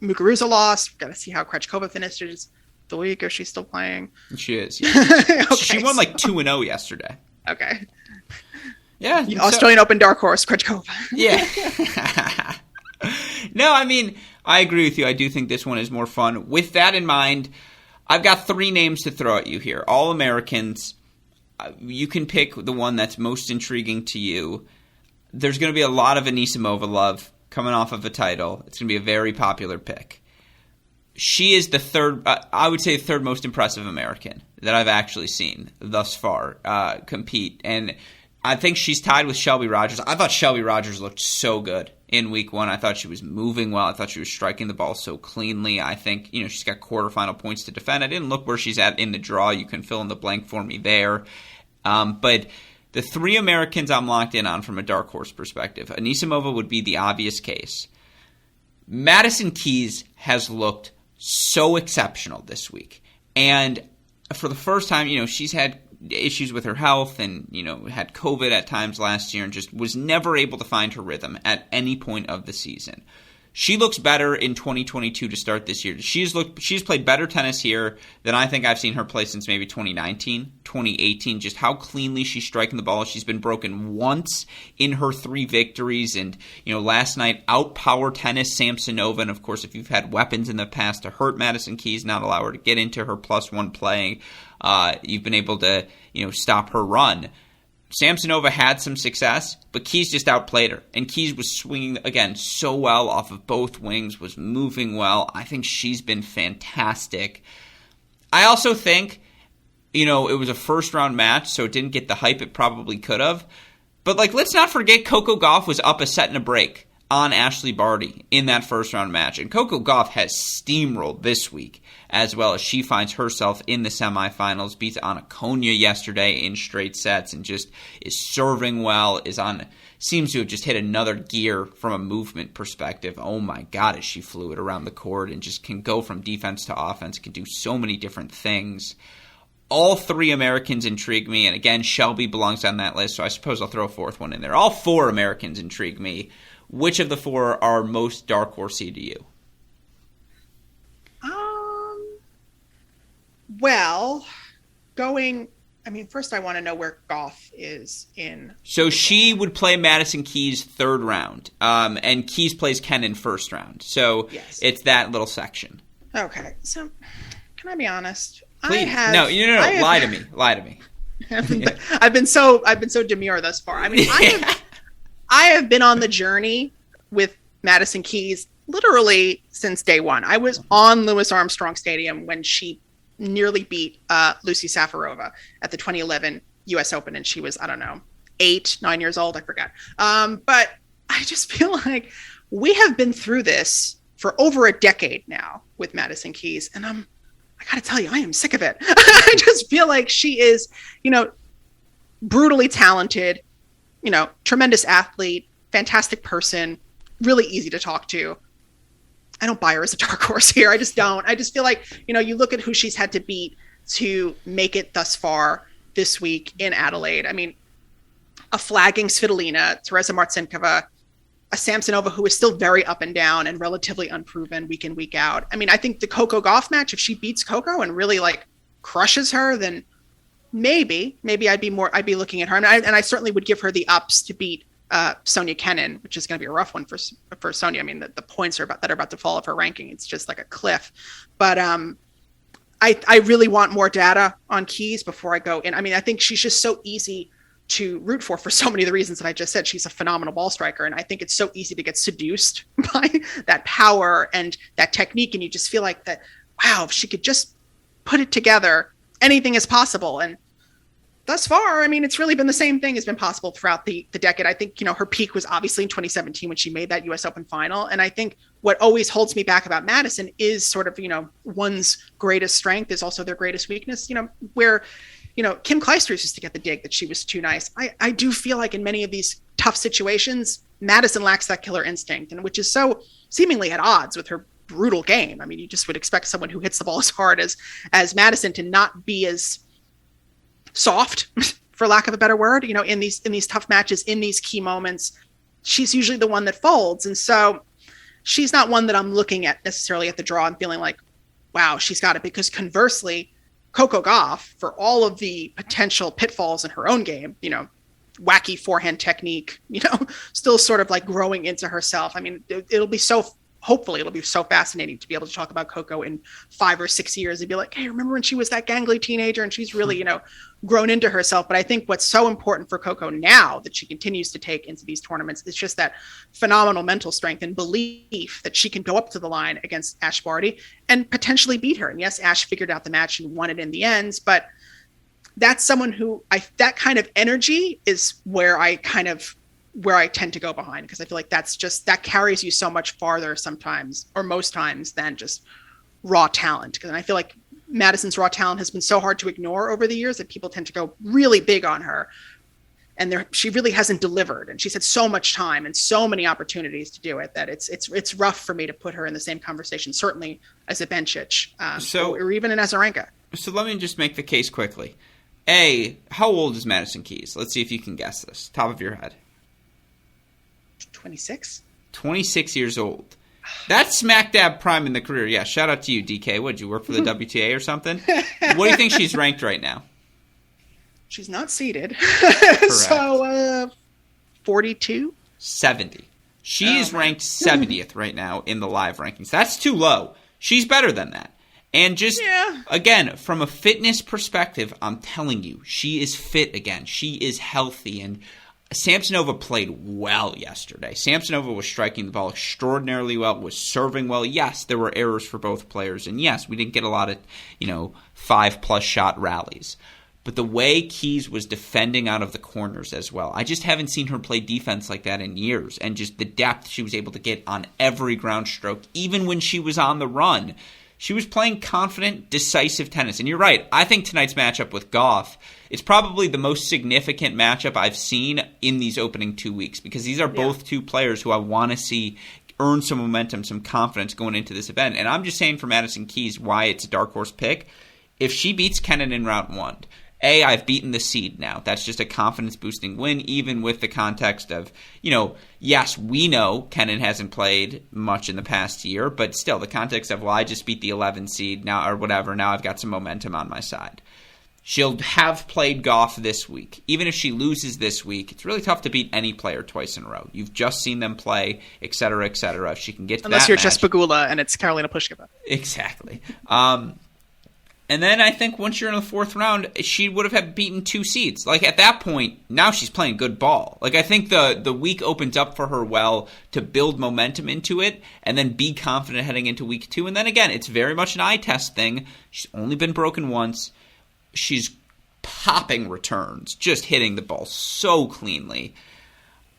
Muguruza lost. Got to see how Krejcikova finishes the week, if she's still playing. She is. Yeah. Okay, she won like 2-0 yesterday. Okay. Yeah. The Australian Open dark horse, Krejcikova. Yeah. No, I mean, I agree with you. I do think this one is more fun. With that in mind, I've got 3 names to throw at you here. All Americans. You can pick the one that's most intriguing to you. There's going to be a lot of Anisimova love coming off of a title. It's going to be a very popular pick. She is the third, I would say, the third most impressive American that I've actually seen thus far compete. And I think she's tied with Shelby Rogers. I thought Shelby Rogers looked so good in week 1. I thought she was moving well. I thought she was striking the ball so cleanly. I think, she's got quarterfinal points to defend. I didn't look where she's at in the draw. You can fill in the blank for me there. But the 3 Americans I'm locked in on from a dark horse perspective, Anisimova would be the obvious case. Madison Keys has looked so exceptional this week. And for the first time, she's had issues with her health and, had COVID at times last year and just was never able to find her rhythm at any point of the season. She looks better in 2022 to start this year. She's played better tennis here than I think I've seen her play since maybe 2019, 2018. Just how cleanly she's striking the ball. She's been broken once in her 3 victories. And, last night, outpower tennis Samsonova. And, of course, if you've had weapons in the past to hurt Madison Keys, not allow her to get into her +1 playing, you've been able to, stop her run. Samsonova had some success, but Keys just outplayed her. And Keys was swinging, again, so well off of both wings, was moving well. I think she's been fantastic. I also think, it was a first-round match, so it didn't get the hype it probably could have. But, let's not forget Coco Gauff was up a set and a break on Ashley Barty in that first-round match. And Coco Gauff has steamrolled this week, as well as she finds herself in the semifinals, beats Anna Konya yesterday in straight sets, and just is serving well, seems to have just hit another gear from a movement perspective. Oh my God, is she fluid around the court and just can go from defense to offense, can do so many different things. All 3 Americans intrigue me, and again, Shelby belongs on that list, so I suppose I'll throw a 4th one in there. All 4 Americans intrigue me. Which of the 4 are most dark horsey to you? Well, first I want to know where Gauff is in. So she would play Madison Keys 3rd round, and Keys plays Ken in 1st round. So yes. It's that little section. Okay, so can I be honest? Please. No, lie to me. Lie to me. I've been so demure thus far. I have been on the journey with Madison Keys literally since day 1. I was on Louis Armstrong Stadium when she nearly beat Lucy Safarova at the 2011 U.S. Open, and she was, 8-9 years old, I forgot. But I just feel like we have been through this for over a decade now with Madison Keys, and I gotta tell you, I am sick of it. I just feel like she is, brutally talented, tremendous athlete, fantastic person, really easy to talk to. I don't buy her as a dark horse here. I just don't. I just feel like, you look at who she's had to beat to make it thus far this week in Adelaide. A flagging Svitolina, Teresa Martinkova, a Samsonova who is still very up and down and relatively unproven week in, week out. I think the Coco Gauff match, if she beats Coco and really crushes her, then maybe I'd be looking at her. And I certainly would give her the ups to beat Sonia Kenin, which is going to be a rough one for Sonia. The points are about to fall off her ranking. It's just like a cliff. But I really want more data on Keys before I go in. I think she's just so easy to root for so many of the reasons that I just said. She's a phenomenal ball striker, and I think it's so easy to get seduced by that power and that technique, and you just feel like that, wow, if she could just put it together, anything is possible. And thus far, I mean, it's really been the same thing has been possible throughout the decade. I think, her peak was obviously in 2017 when she made that US Open final. And I think what always holds me back about Madison is sort of, one's greatest strength is also their greatest weakness, where, Kim Clijsters used to get the dig that she was too nice. I do feel like in many of these tough situations, Madison lacks that killer instinct, and which is so seemingly at odds with her brutal game. I mean, you just would expect someone who hits the ball as hard as Madison to not be as soft, for lack of a better word, in these tough matches, in these key moments. She's usually the one that folds. And so she's not one that I'm looking at necessarily at the draw and feeling like, wow, she's got it. Because conversely, Coco Gauff, for all of the potential pitfalls in her own game, wacky forehand technique, still sort of like growing into herself. I mean, hopefully it'll be so fascinating to be able to talk about Coco in 5 or 6 years and be like, hey, remember when she was that gangly teenager and she's really, grown into herself. But I think what's so important for Coco now that she continues to take into these tournaments is just that phenomenal mental strength and belief that she can go up to the line against Ash Barty and potentially beat her. And yes, Ash figured out the match and won it in the end, but that's someone who that kind of energy is where I tend to go behind, because I feel like that carries you so much farther sometimes, or most times, than just raw talent. Because I feel like Madison's raw talent has been so hard to ignore over the years that people tend to go really big on her. And she really hasn't delivered. And she's had so much time and so many opportunities to do it that it's rough for me to put her in the same conversation, certainly as a Bencic, or even an Azarenka. So let me just make the case quickly. A, how old is Madison Keys? Let's see if you can guess this. Top of your head. 26? 26 years old. That's smack dab prime in the career. Yeah, shout out to you, DK. What, did you work for the WTA or something? What do you think she's ranked right now? She's not seeded. So, 42? 70. She is ranked 70th right now in the live rankings. That's too low. She's better than that. And just, again, from a fitness perspective, I'm telling you, she is fit again. She is healthy, and Samsonova played well yesterday. Samsonova was striking the ball extraordinarily well, was serving well. Yes, there were errors for both players, and yes, we didn't get a lot of, 5+ shot rallies. But the way Keys was defending out of the corners as well, I just haven't seen her play defense like that in years. And just the depth she was able to get on every ground stroke, even when she was on the run. She was playing confident, decisive tennis. And you're right, I think tonight's matchup with Gauff is probably the most significant matchup I've seen in these opening 2 weeks, because these are both two players who I want to see earn some momentum, some confidence going into this event. And I'm just saying for Madison Keys why it's a dark horse pick. If she beats Kenin in round 1, I've beaten the seed now. That's just a confidence-boosting win, even with the context of, yes, we know Kenin hasn't played much in the past year, but still the context of, I just beat the 11 seed now or whatever. Now I've got some momentum on my side. She'll have played Gauff this week. Even if she loses this week, it's really tough to beat any player twice in a row. You've just seen them play, et cetera, et cetera. If she can get to unless that you're match, just Pegula and it's Karolina Pliskova. Exactly. And then I think once you're in the 4th round, she would have beaten 2 seeds. Like, at that point, now she's playing good ball. Like, I think the week opens up for her well to build momentum into it and then be confident heading into week 2. And then again, it's very much an eye test thing. She's only been broken once. She's popping returns, just hitting the ball so cleanly.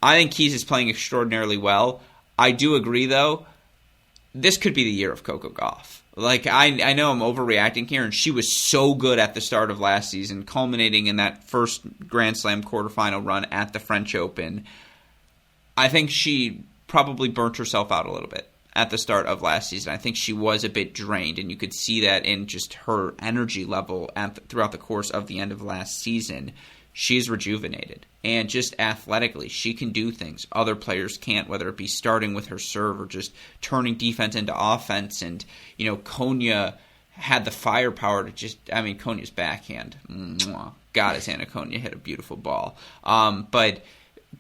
I think Keys is playing extraordinarily well. I do agree, though, this could be the year of Coco Gauff. Like, I know I'm overreacting here, and she was so good at the start of last season, culminating in that first Grand Slam quarterfinal run at the French Open. I think she probably burnt herself out a little bit at the start of last season. I think she was a bit drained, and you could see that in just her energy level throughout the course of the end of last season. She's rejuvenated. And just athletically, she can do things other players can't, whether it be starting with her serve or just turning defense into offense. And, Konya had the firepower to Konya's backhand. God, his Anna Konya hit a beautiful ball. But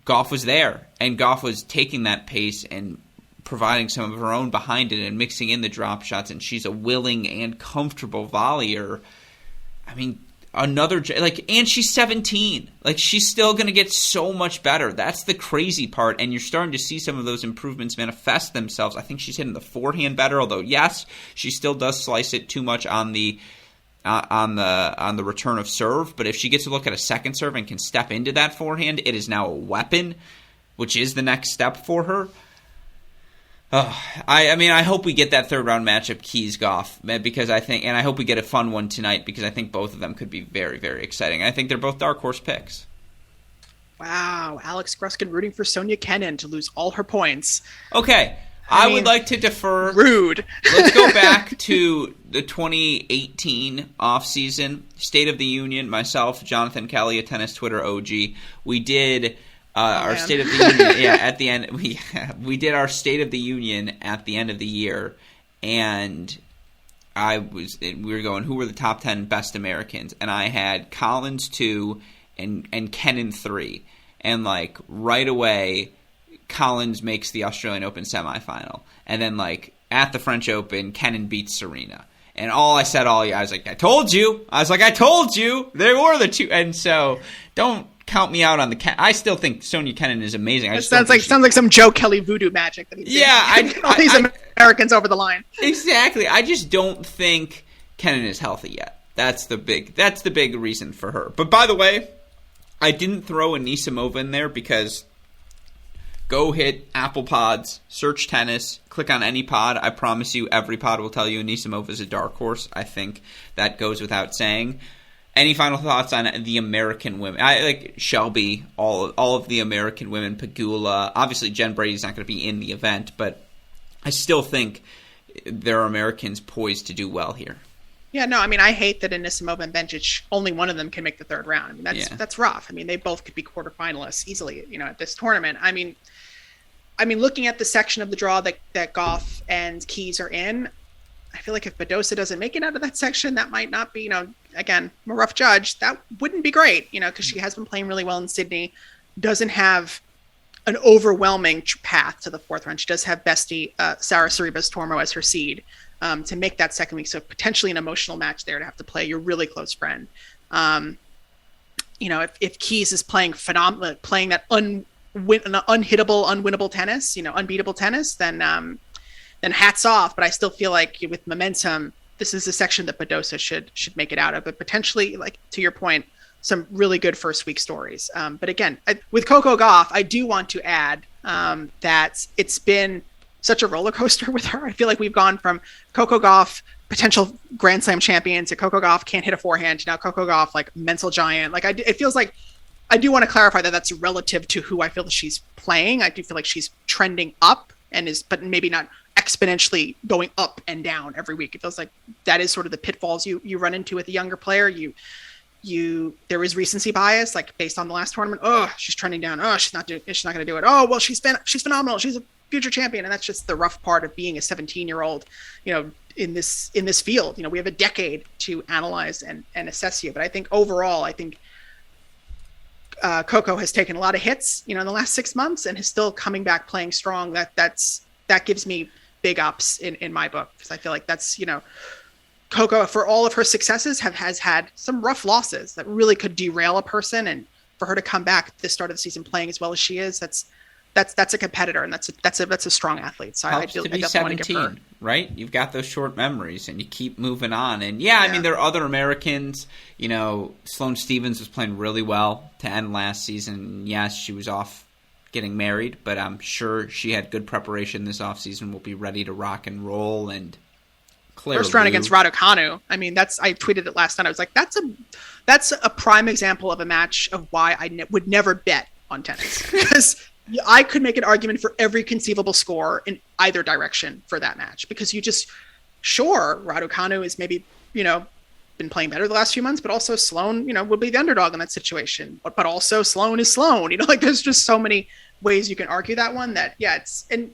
Gauff was there, and Gauff was taking that pace and providing some of her own behind it and mixing in the drop shots, and she's a willing and comfortable volleyer. and she's 17. Like, she's still going to get so much better. That's the crazy part, and you're starting to see some of those improvements manifest themselves. I think she's hitting the forehand better, although yes, she still does slice it too much on the return of serve. But if she gets to look at a second serve and can step into that forehand, it is now a weapon, which is the next step for her. I hope we get that third round matchup, Keys Gauff, because I hope we get a fun one tonight, because I think both of them could be very, very exciting. I think they're both dark horse picks. Wow, Alex Gruskin rooting for Sonia Kenin to lose all her points. Okay, I would like to defer. Rude. Let's go back to the 2018 offseason, State of the Union. Myself, Jonathan Kelly, a tennis Twitter OG, we did. Our State of the Union, at the end, we did our State of the Union at the end of the year, and we were going, who were the top 10 best Americans, and I had Collins 2 and Kenin 3, and like right away, Collins makes the Australian Open semifinal, and then like at the French Open, Kenin beats Serena. And I was like, I told you. They were the two. And so don't count me out on I still think Sonia Kenin is amazing. It sounds like some Joe Kelly voodoo magic. That he's all these Americans over the line. Exactly. I just don't think Kenin is healthy yet. That's the big reason for her. But by the way, I didn't throw Anisimova in there because go hit Apple Pods, search tennis, click on any pod. I promise you every pod will tell you Anisimova is a dark horse. I think that goes without saying. Any final thoughts on the American women? I like Shelby, all of the American women, Pegula. Obviously, Jen Brady's not going to be in the event, but I still think there are Americans poised to do well here. Yeah, no, I mean, I hate that Anisimova and Bencic, only one of them can make the third round. I mean, that's rough. I mean, they both could be quarterfinalists easily, at this tournament. I mean, looking at the section of the draw that Gauff and Keys are in, I feel like if Badosa doesn't make it out of that section, that might not be, again, I'm a rough judge. That wouldn't be great, because she has been playing really well in Sydney, doesn't have an overwhelming path to the fourth round. She does have bestie Sarah Sorribes Tormo as her seed to make that second week. So potentially an emotional match there to have to play your really close friend. If Keys is playing phenomenal, playing that unhittable, unwinnable tennis, unbeatable tennis, then hats off. But I still feel like with momentum, this is a section that Badosa should make it out of. But potentially, like to your point, some really good first week stories. But again, with Coco Gauff, I do want to add that it's been such a roller coaster with her. I feel like we've gone from Coco Gauff, potential Grand Slam champion, to Coco Gauff can't hit a forehand, to now Coco Gauff, like mental giant. Like it feels like, I do want to clarify that that's relative to who I feel that she's playing. I do feel like she's trending up but maybe not exponentially going up and down every week. It feels like that is sort of the pitfalls you run into with a younger player. There is recency bias, like based on the last tournament. Oh, she's trending down. Oh, she's not going to do it. Oh, well, she's phenomenal. She's a future champion. And that's just the rough part of being a 17-year-old, in this field. We have a decade to analyze and assess you. But I think overall, Coco has taken a lot of hits, in the last 6 months, and is still coming back playing strong. That gives me big ups in my book, because I feel like that's, Coco, for all of her successes, has had some rough losses that really could derail a person, and for her to come back at the start of the season playing as well as she is, that's a competitor, and that's a strong athlete. So I definitely want to give her. Right? You've got those short memories, and you keep moving on. And I mean, there are other Americans. Sloane Stephens was playing really well to end last season. Yes, she was off getting married, but I'm sure she had good preparation this offseason. Will be ready to rock and roll. And Claire first round Liu against Raducanu. I mean, I tweeted it last night. I was like, that's a prime example of a match of why I would never bet on tennis, because I could make an argument for every conceivable score in either direction for that match, because Raducanu is maybe, been playing better the last few months, but also Sloane, would be the underdog in that situation. But also Sloane is Sloane, there's just so many ways you can argue that one that, and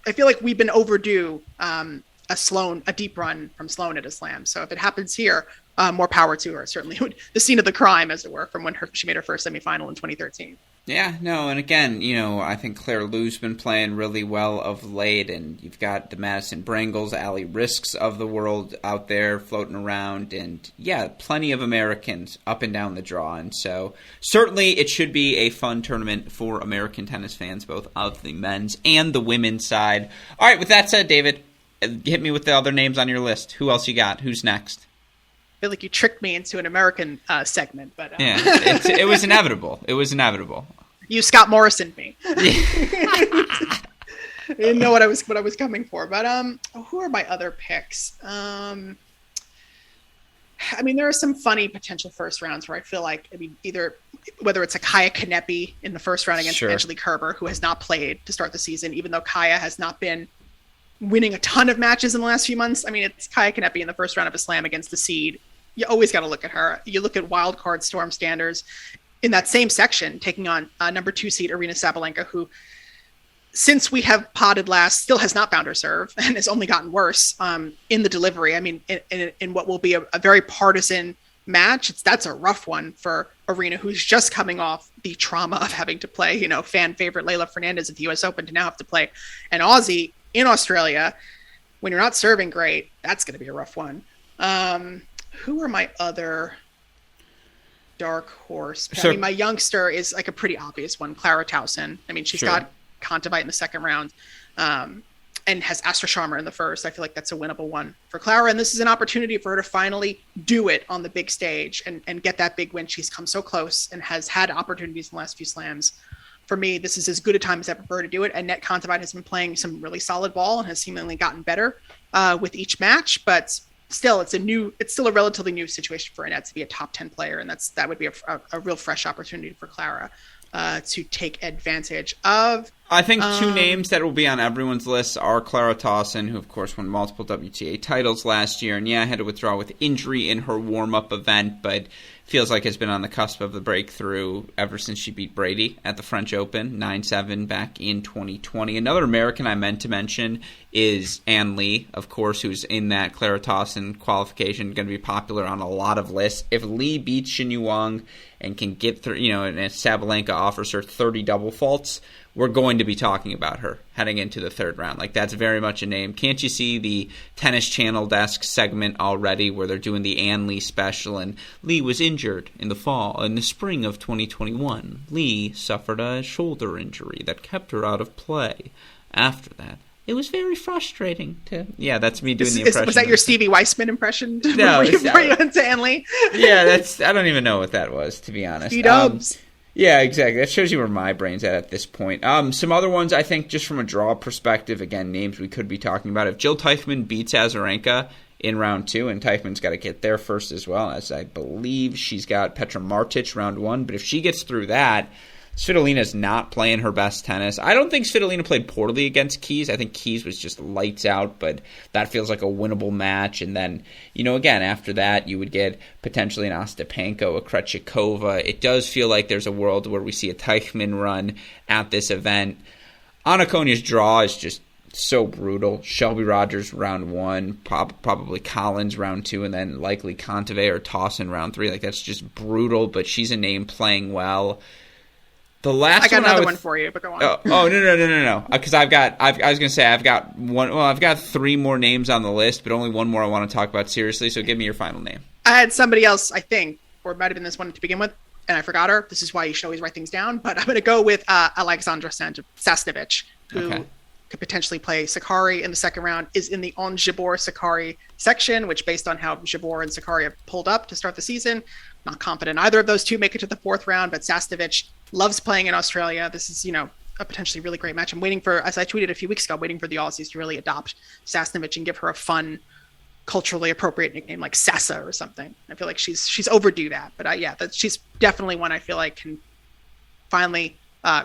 I feel like we've been overdue a deep run from Sloane at a slam. So if it happens here, more power to her. Certainly the scene of the crime, as it were, from when she made her first semifinal in 2013. Yeah, no, and again, I think Claire Lou's been playing really well of late, and you've got the Madison Brangles, Ali Risks of the world out there floating around, and yeah, plenty of Americans up and down the draw, and so certainly it should be a fun tournament for American tennis fans, both of the men's and the women's side. All right, with that said, David, hit me with the other names on your list. Who else you got? Who's next? I feel like you tricked me into an American segment, but yeah, it was inevitable. It was inevitable. You Scott Morrison'd me. I didn't know what I was coming for, but who are my other picks? I mean, there are some funny potential first rounds where I feel like, either whether it's a Kaya Kanepi in the first round against Angelique Kerber, who has not played to start the season, even though Kaya has not been winning a ton of matches in the last few months. I mean, it's Kaya Kanepi in the first round of a slam against the seed. You always got to look at her. You look at wild card Storm Standers in that same section, taking on number 2 seed Aryna Sabalenka, who, since we have potted last, still has not found her serve and has only gotten worse in the delivery. I mean, in what will be a very partisan match, that's a rough one for Aryna, who's just coming off the trauma of having to play, fan favorite Leylah Fernandez at the U.S. Open, to now have to play an Aussie in Australia. When you're not serving great, that's going to be a rough one. Who are my other dark horse? I mean, my youngster is like a pretty obvious one, Clara Towson. I mean, she's got Kontaveit in the second round and has Astra Sharma in the first. I feel like that's a winnable one for Clara, and this is an opportunity for her to finally do it on the big stage and get that big win. She's come so close and has had opportunities in the last few slams. For me, this is as good a time as ever for her to do it. Annette Kontaveit has been playing some really solid ball and has seemingly gotten better with each match, but still, it's still a relatively new situation for Annette to be a top 10 player, and that would be a real fresh opportunity for Clara to take advantage of. I think two names that will be on everyone's list are Clara Towson, who of course won multiple WTA titles last year, and had to withdraw with injury in her warm-up event, but feels like has been on the cusp of the breakthrough ever since she beat Brady at the French Open, 9-7 back in 2020. Another American I meant to mention is Ann Lee, of course, who's in that Clara Towson qualification, going to be popular on a lot of lists. If Lee beats Xin Wang and can get through, and if Sabalenka offers her 30 double faults, we're going to be talking about her heading into the third round. Like, that's very much a name. Can't you see the Tennis Channel Desk segment already where they're doing the Ann Lee special, and Lee was injured in the spring of 2021. Lee suffered a shoulder injury that kept her out of play. After that, it was very frustrating to... Yeah, that's me doing the impression. Was that your Stevie Weissman impression? No. Before you went to Ann Lee? Yeah, I don't even know what that was, to be honest. T-dubs. Yeah, exactly. That shows you where my brain's at this point. Some other ones, I think, just from a draw perspective, again, names we could be talking about. If Jill Teichmann beats Azarenka in round 2, and Teichmann's got to get there first as well, as I believe she's got Petra Martic round 1, but if she gets through that, Svitolina's not playing her best tennis. I don't think Svitolina played poorly against Keys. I think Keys was just lights out, but that feels like a winnable match. And then, again, after that, you would get potentially an Ostapenko, a Krejcikova. It does feel like there's a world where we see a Teichmann run at this event. Anna Konya's draw is just so brutal. Shelby Rogers round 1, probably Collins round 2, and then likely Kontaveit or Towson round 3. Like, that's just brutal, but she's a name playing well. The last I got another one for you, but go on. No. Because I was going to say I've got one. Well, I've got 3 more names on the list, but only one more I want to talk about seriously. So give me your final name. I had somebody else, I think, or it might have been this one to begin with, and I forgot her. This is why you should always write things down. But I'm going to go with Alexandra Sasnovich, who could potentially play Sakari in the second round, is in the on Jabeur-Sakari section, which, based on how Jabeur and Sakari have pulled up to start the season, not confident either of those two make it to the fourth round, but Sasnovich loves playing in Australia. This is, a potentially really great match. I'm waiting for, as I tweeted a few weeks ago, waiting for the Aussies to really adopt Sasnovich and give her a fun, culturally appropriate nickname like Sassa or something. I feel like she's overdue that. But she's definitely one I feel like can finally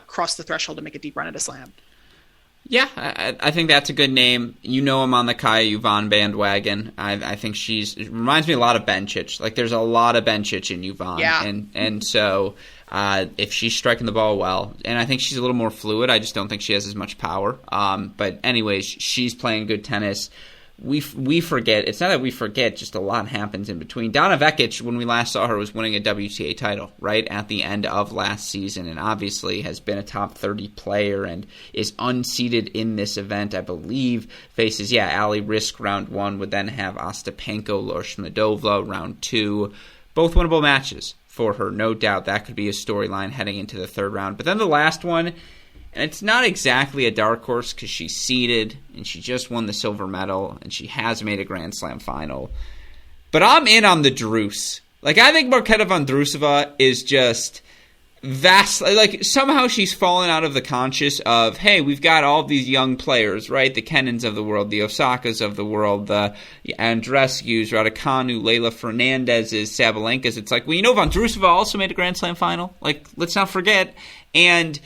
cross the threshold to make a deep run at a slam. Yeah, I think that's a good name. I'm on the Kaya Yvonne bandwagon. I think it reminds me a lot of Bencic. Like, there's a lot of Bencic in Yvonne. Yeah. And so if she's striking the ball well, and I think she's a little more fluid, I just don't think she has as much power. But anyways, she's playing good tennis. we forget. It's not that we forget, just a lot happens in between. Donna Vekic, when we last saw her, was winning a WTA title right at the end of last season, and obviously has been a top 30 player and is unseeded in this event, I believe. Faces, Ali Risk round 1, would then have Ostapenko, Loshmadova round 2. Both winnable matches for her, no doubt. That could be a storyline heading into the third round. But then the last one, and it's not exactly a dark horse because she's seeded and she just won the silver medal and she has made a Grand Slam final. But I'm in on the Druce. Like, I think Marketa Vondrousova is just vast. Like, somehow she's fallen out of the conscious of, hey, we've got all these young players, right? The Kennans of the world, the Osakas of the world, the Andreescu's, Raducanu, Leylah Fernandez's, Sabalenka's. It's like, well, you know, Vondrousova also made a Grand Slam final. Like, let's not forget. And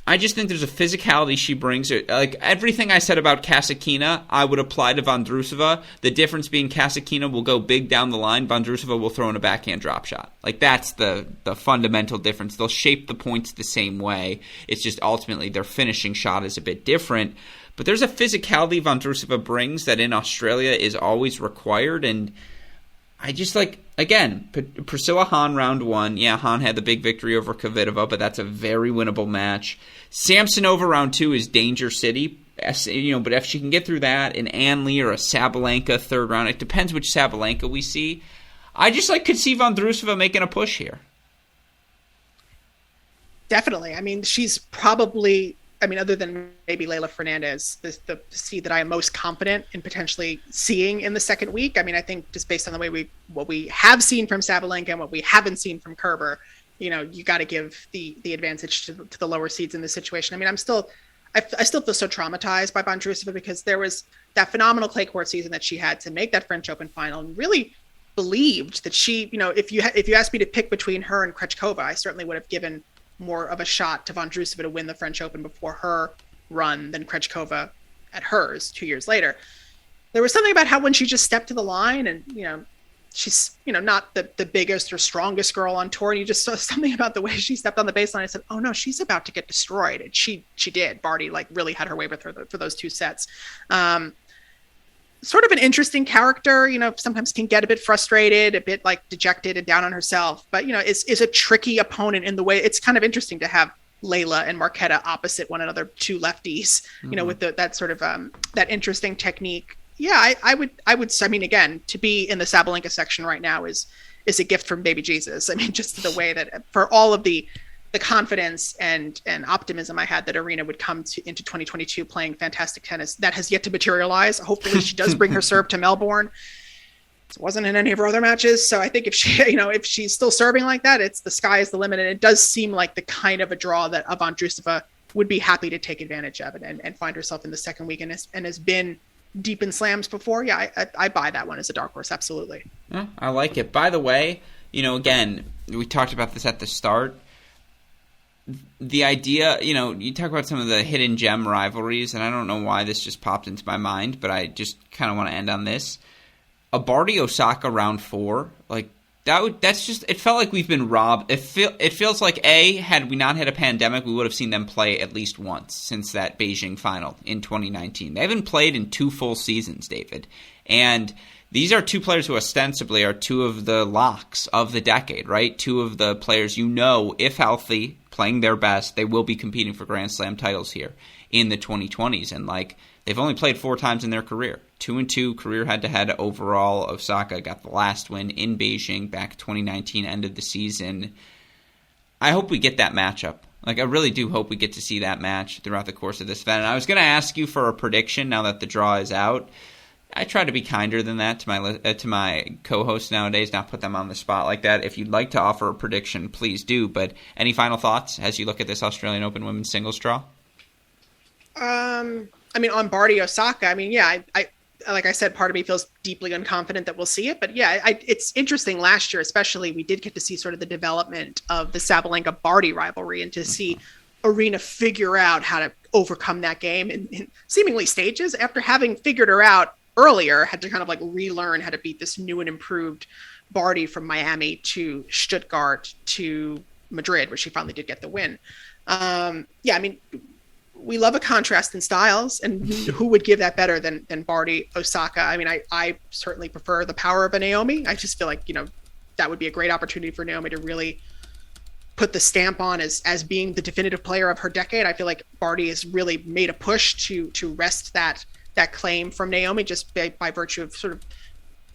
I just think there's a physicality she brings. Like, everything I said about Kasatkina, I would apply to Vondrousova. The difference being Kasatkina will go big down the line. Vondrousova will throw in a backhand drop shot. Like, that's the fundamental difference. They'll shape the points the same way. It's just ultimately their finishing shot is a bit different. But there's a physicality Vondrousova brings that in Australia is always required. And I just again, Priscilla Hahn round 1. Yeah, Hahn had the big victory over Kvitova, but that's a very winnable match. Samsonova round 2 is Danger City, but if she can get through that, an Ann Lee or a Sabalenka third round, it depends which Sabalenka we see. I just could see Vondrousova making a push here. Definitely. I mean, she's probably, other than maybe Leylah Fernandez, the seed that I am most confident in potentially seeing in the second week. I think just based on the way what we have seen from Sabalenka and what we haven't seen from Kerber, you got to give the advantage to the lower seeds in this situation. I still feel so traumatized by Vondrousova because there was that phenomenal clay court season that she had to make that French Open final, and really believed that she, if you asked me to pick between her and Krejcikova, I certainly would have given more of a shot to Vondrousova to win the French Open before her run than Krejcikova at hers 2 years later. There was something about how when she just stepped to the line and, she's, not the biggest or strongest girl on tour, and you just saw something about the way she stepped on the baseline. I said, oh no, she's about to get destroyed. And she did. Barty really had her way with her for those 2 sets. Sort of an interesting character, sometimes can get a bit frustrated, a bit dejected and down on herself, but is a tricky opponent in the way. It's kind of interesting to have Leylah and Marketa opposite one another, 2 lefties, with that sort of that interesting technique. Yeah, I would again, to be in the Sabalenka section right now is a gift from baby Jesus. Just the way that for all of the confidence and optimism I had that Arena would come into 2022 playing fantastic tennis, that has yet to materialize. Hopefully she does bring her serve to Melbourne. It wasn't in any of her other matches. So I think if she, if she's still serving like that, it's the sky is the limit. And it does seem like the kind of a draw that Vondrousova would be happy to take advantage of it and find herself in the second week and has been deep in slams before. Yeah, I buy that one as a dark horse. Absolutely. Yeah, I like it. By the way, again, we talked about this at the start. The idea, you talk about some of the hidden gem rivalries, and I don't know why this just popped into my mind, but I just kind of want to end on this. A Barty Osaka round 4, that's just, it felt like we've been robbed. It feels like, had we not had a pandemic, we would have seen them play at least once since that Beijing final in 2019. They haven't played in 2 full seasons, David. And these are 2 players who ostensibly are 2 of the locks of the decade, right? 2 of the players if healthy, playing their best, they will be competing for Grand Slam titles here in the 2020s. And they've only played 4 times in their career. 2-2 career head-to-head overall. Osaka got the last win in Beijing back 2019, end of the season. I hope we get that matchup. I really do hope we get to see that match throughout the course of this event. And I was going to ask you for a prediction now that the draw is out. I try to be kinder than that to my co-hosts nowadays, not put them on the spot like that. If you'd like to offer a prediction, please do. But any final thoughts as you look at this Australian Open women's singles draw? On Barty Osaka, I like I said, part of me feels deeply unconfident that we'll see it. But yeah, it's interesting. Last year, especially, we did get to see sort of the development of the Sabalenka-Barty rivalry and to see Arena figure out how to overcome that game in seemingly stages after having figured her out earlier, had to kind of relearn how to beat this new and improved Barty from Miami to Stuttgart to Madrid, where she finally did get the win. we love a contrast in styles, and who would give that better than Barty, Osaka? I mean, I certainly prefer the power of a Naomi. I just feel like, that would be a great opportunity for Naomi to really put the stamp on as being the definitive player of her decade. I feel like Barty has really made a push to wrest that claim from Naomi, just by virtue of sort of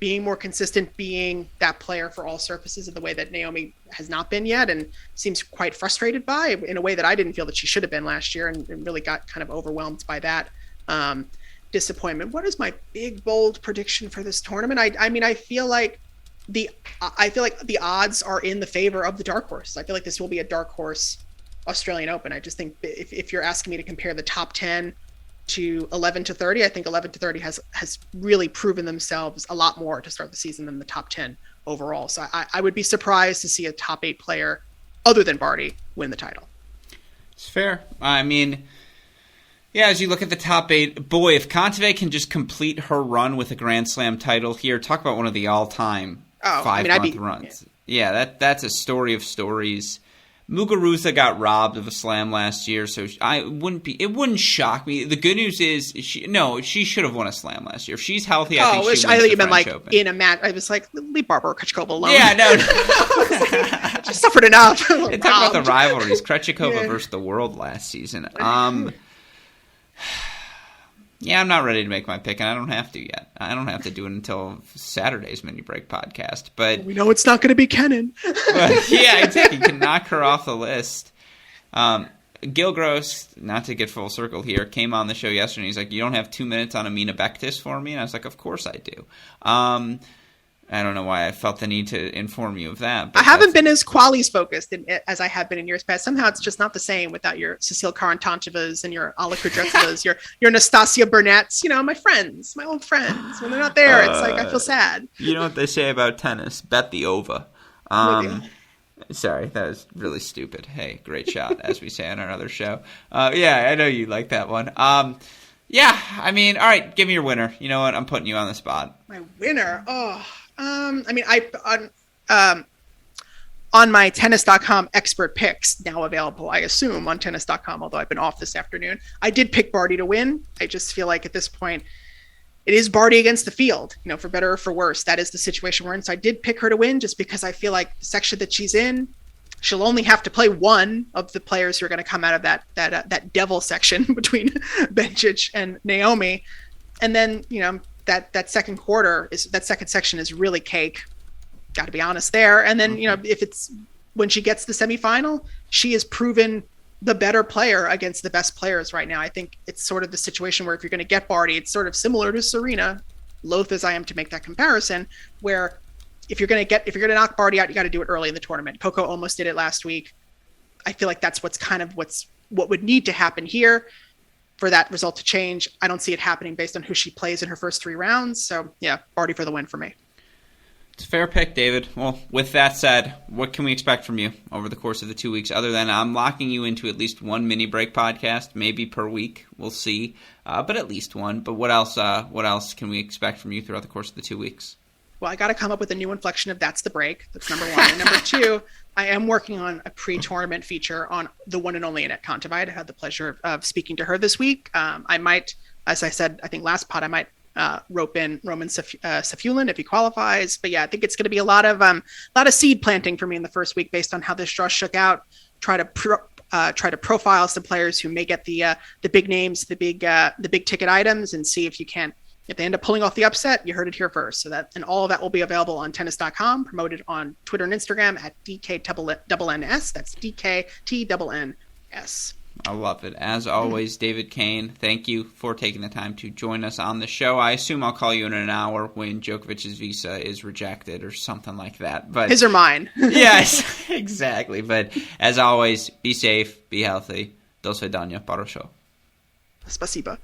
being more consistent, being that player for all surfaces in the way that Naomi has not been yet, and seems quite frustrated by, in a way that I didn't feel that she should have been last year, and really got kind of overwhelmed by that disappointment. What is my big, bold prediction for this tournament? I mean, I feel like the odds are in the favor of the dark horse. I feel like this will be a dark horse Australian Open. I just think if you're asking me to compare the top 10 to 11 to 30, I think 11 to 30 has really proven themselves a lot more to start the season than the top 10 overall. So I would be surprised to see a top 8 player other than Barty win the title. It's fair. I mean, yeah, as you look at the top 8, boy, if Kontaveit can just complete her run with a Grand Slam title here, talk about one of the all-time 5-month runs. Yeah, that's a story of stories. Muguruza got robbed of a slam last year, so it wouldn't shock me. The good news is she should have won a slam last year. If she's healthy, I think she wins the French Open. Like in a match. I was like, leave Barbara Krejcikova alone. Yeah, no. She suffered enough. Talk about the rivalries. Krejcikova versus the world last season. Yeah, I'm not ready to make my pick, and I don't have to yet. I don't have to do it until Saturday's Mini Break podcast. But we know it's not going to be Kenin. Yeah, exactly. You can knock her off the list. Gil Gross, not to get full circle here, came on the show yesterday. He's like, "You don't have 2 minutes on Amina Bektis for me?" And I was like, "Of course I do." I don't know why I felt the need to inform you of that. But I haven't been as qualies focused as I have been in years past. Somehow it's just not the same without your Cecile Karantanchevas and your Ala Kudryavtsevas, your Nastasia Burnett's, my friends, my old friends. When they're not there, it's like I feel sad. You know what they say about tennis? Bet the over. Sorry, that was really stupid. Hey, great shot, as we say on our other show. Yeah, I know you like that one. Yeah, I mean, all right, give me your winner. You know what? I'm putting you on the spot. My winner? On my tennis.com expert picks, now available, I assume, on tennis.com, although I've been off this afternoon, I did pick Barty to win. I just feel like at this point, it is Barty against the field, for better or for worse. That is the situation we're in. So I did pick her to win just because I feel like the section that she's in, she'll only have to play one of the players who are going to come out of that devil section between Bencic and Naomi. And then, that second section is really cake. Got to be honest there. And then, if it's when she gets to the semifinal, she has proven the better player against the best players right now. I think it's sort of the situation where if you're going to get Barty, it's sort of similar to Serena, loath as I am to make that comparison, where if you're going to knock Barty out, you got to do it early in the tournament. Coco almost did it last week. I feel like that's what would need to happen here for that result to change. I don't see it happening based on who she plays in her first 3 rounds. So yeah, Barty for the win for me. It's a fair pick, David. Well, with that said, what can we expect from you over the course of the 2 weeks, other than I'm locking you into at least one mini break podcast, maybe per week. We'll see. But at least one. But what else can we expect from you throughout the course of the 2 weeks? Well, I got to come up with a new inflection of That's the Break. That's number one. And number two, I am working on a pre-tournament feature on the one and only Anett Kontaveit. I had the pleasure of speaking to her this week. I might, as I said, I think last pod, I might rope in Roman Safulin if he qualifies. But yeah, I think it's going to be a lot of seed planting for me in the first week based on how this draw shook out. Try to profile some players who may get the big names, the big ticket items, and see if they end up pulling off the upset, you heard it here first. And all of that will be available on tennis.com, promoted on Twitter and Instagram at DKNNS. That's DKTNNS. I love it. As always, David Kane, thank you for taking the time to join us on the show. I assume I'll call you in an hour when Djokovic's visa is rejected or something like that. But his or mine. Yes, exactly. But as always, be safe, be healthy. Do svidaniya, parosho. Spasiba.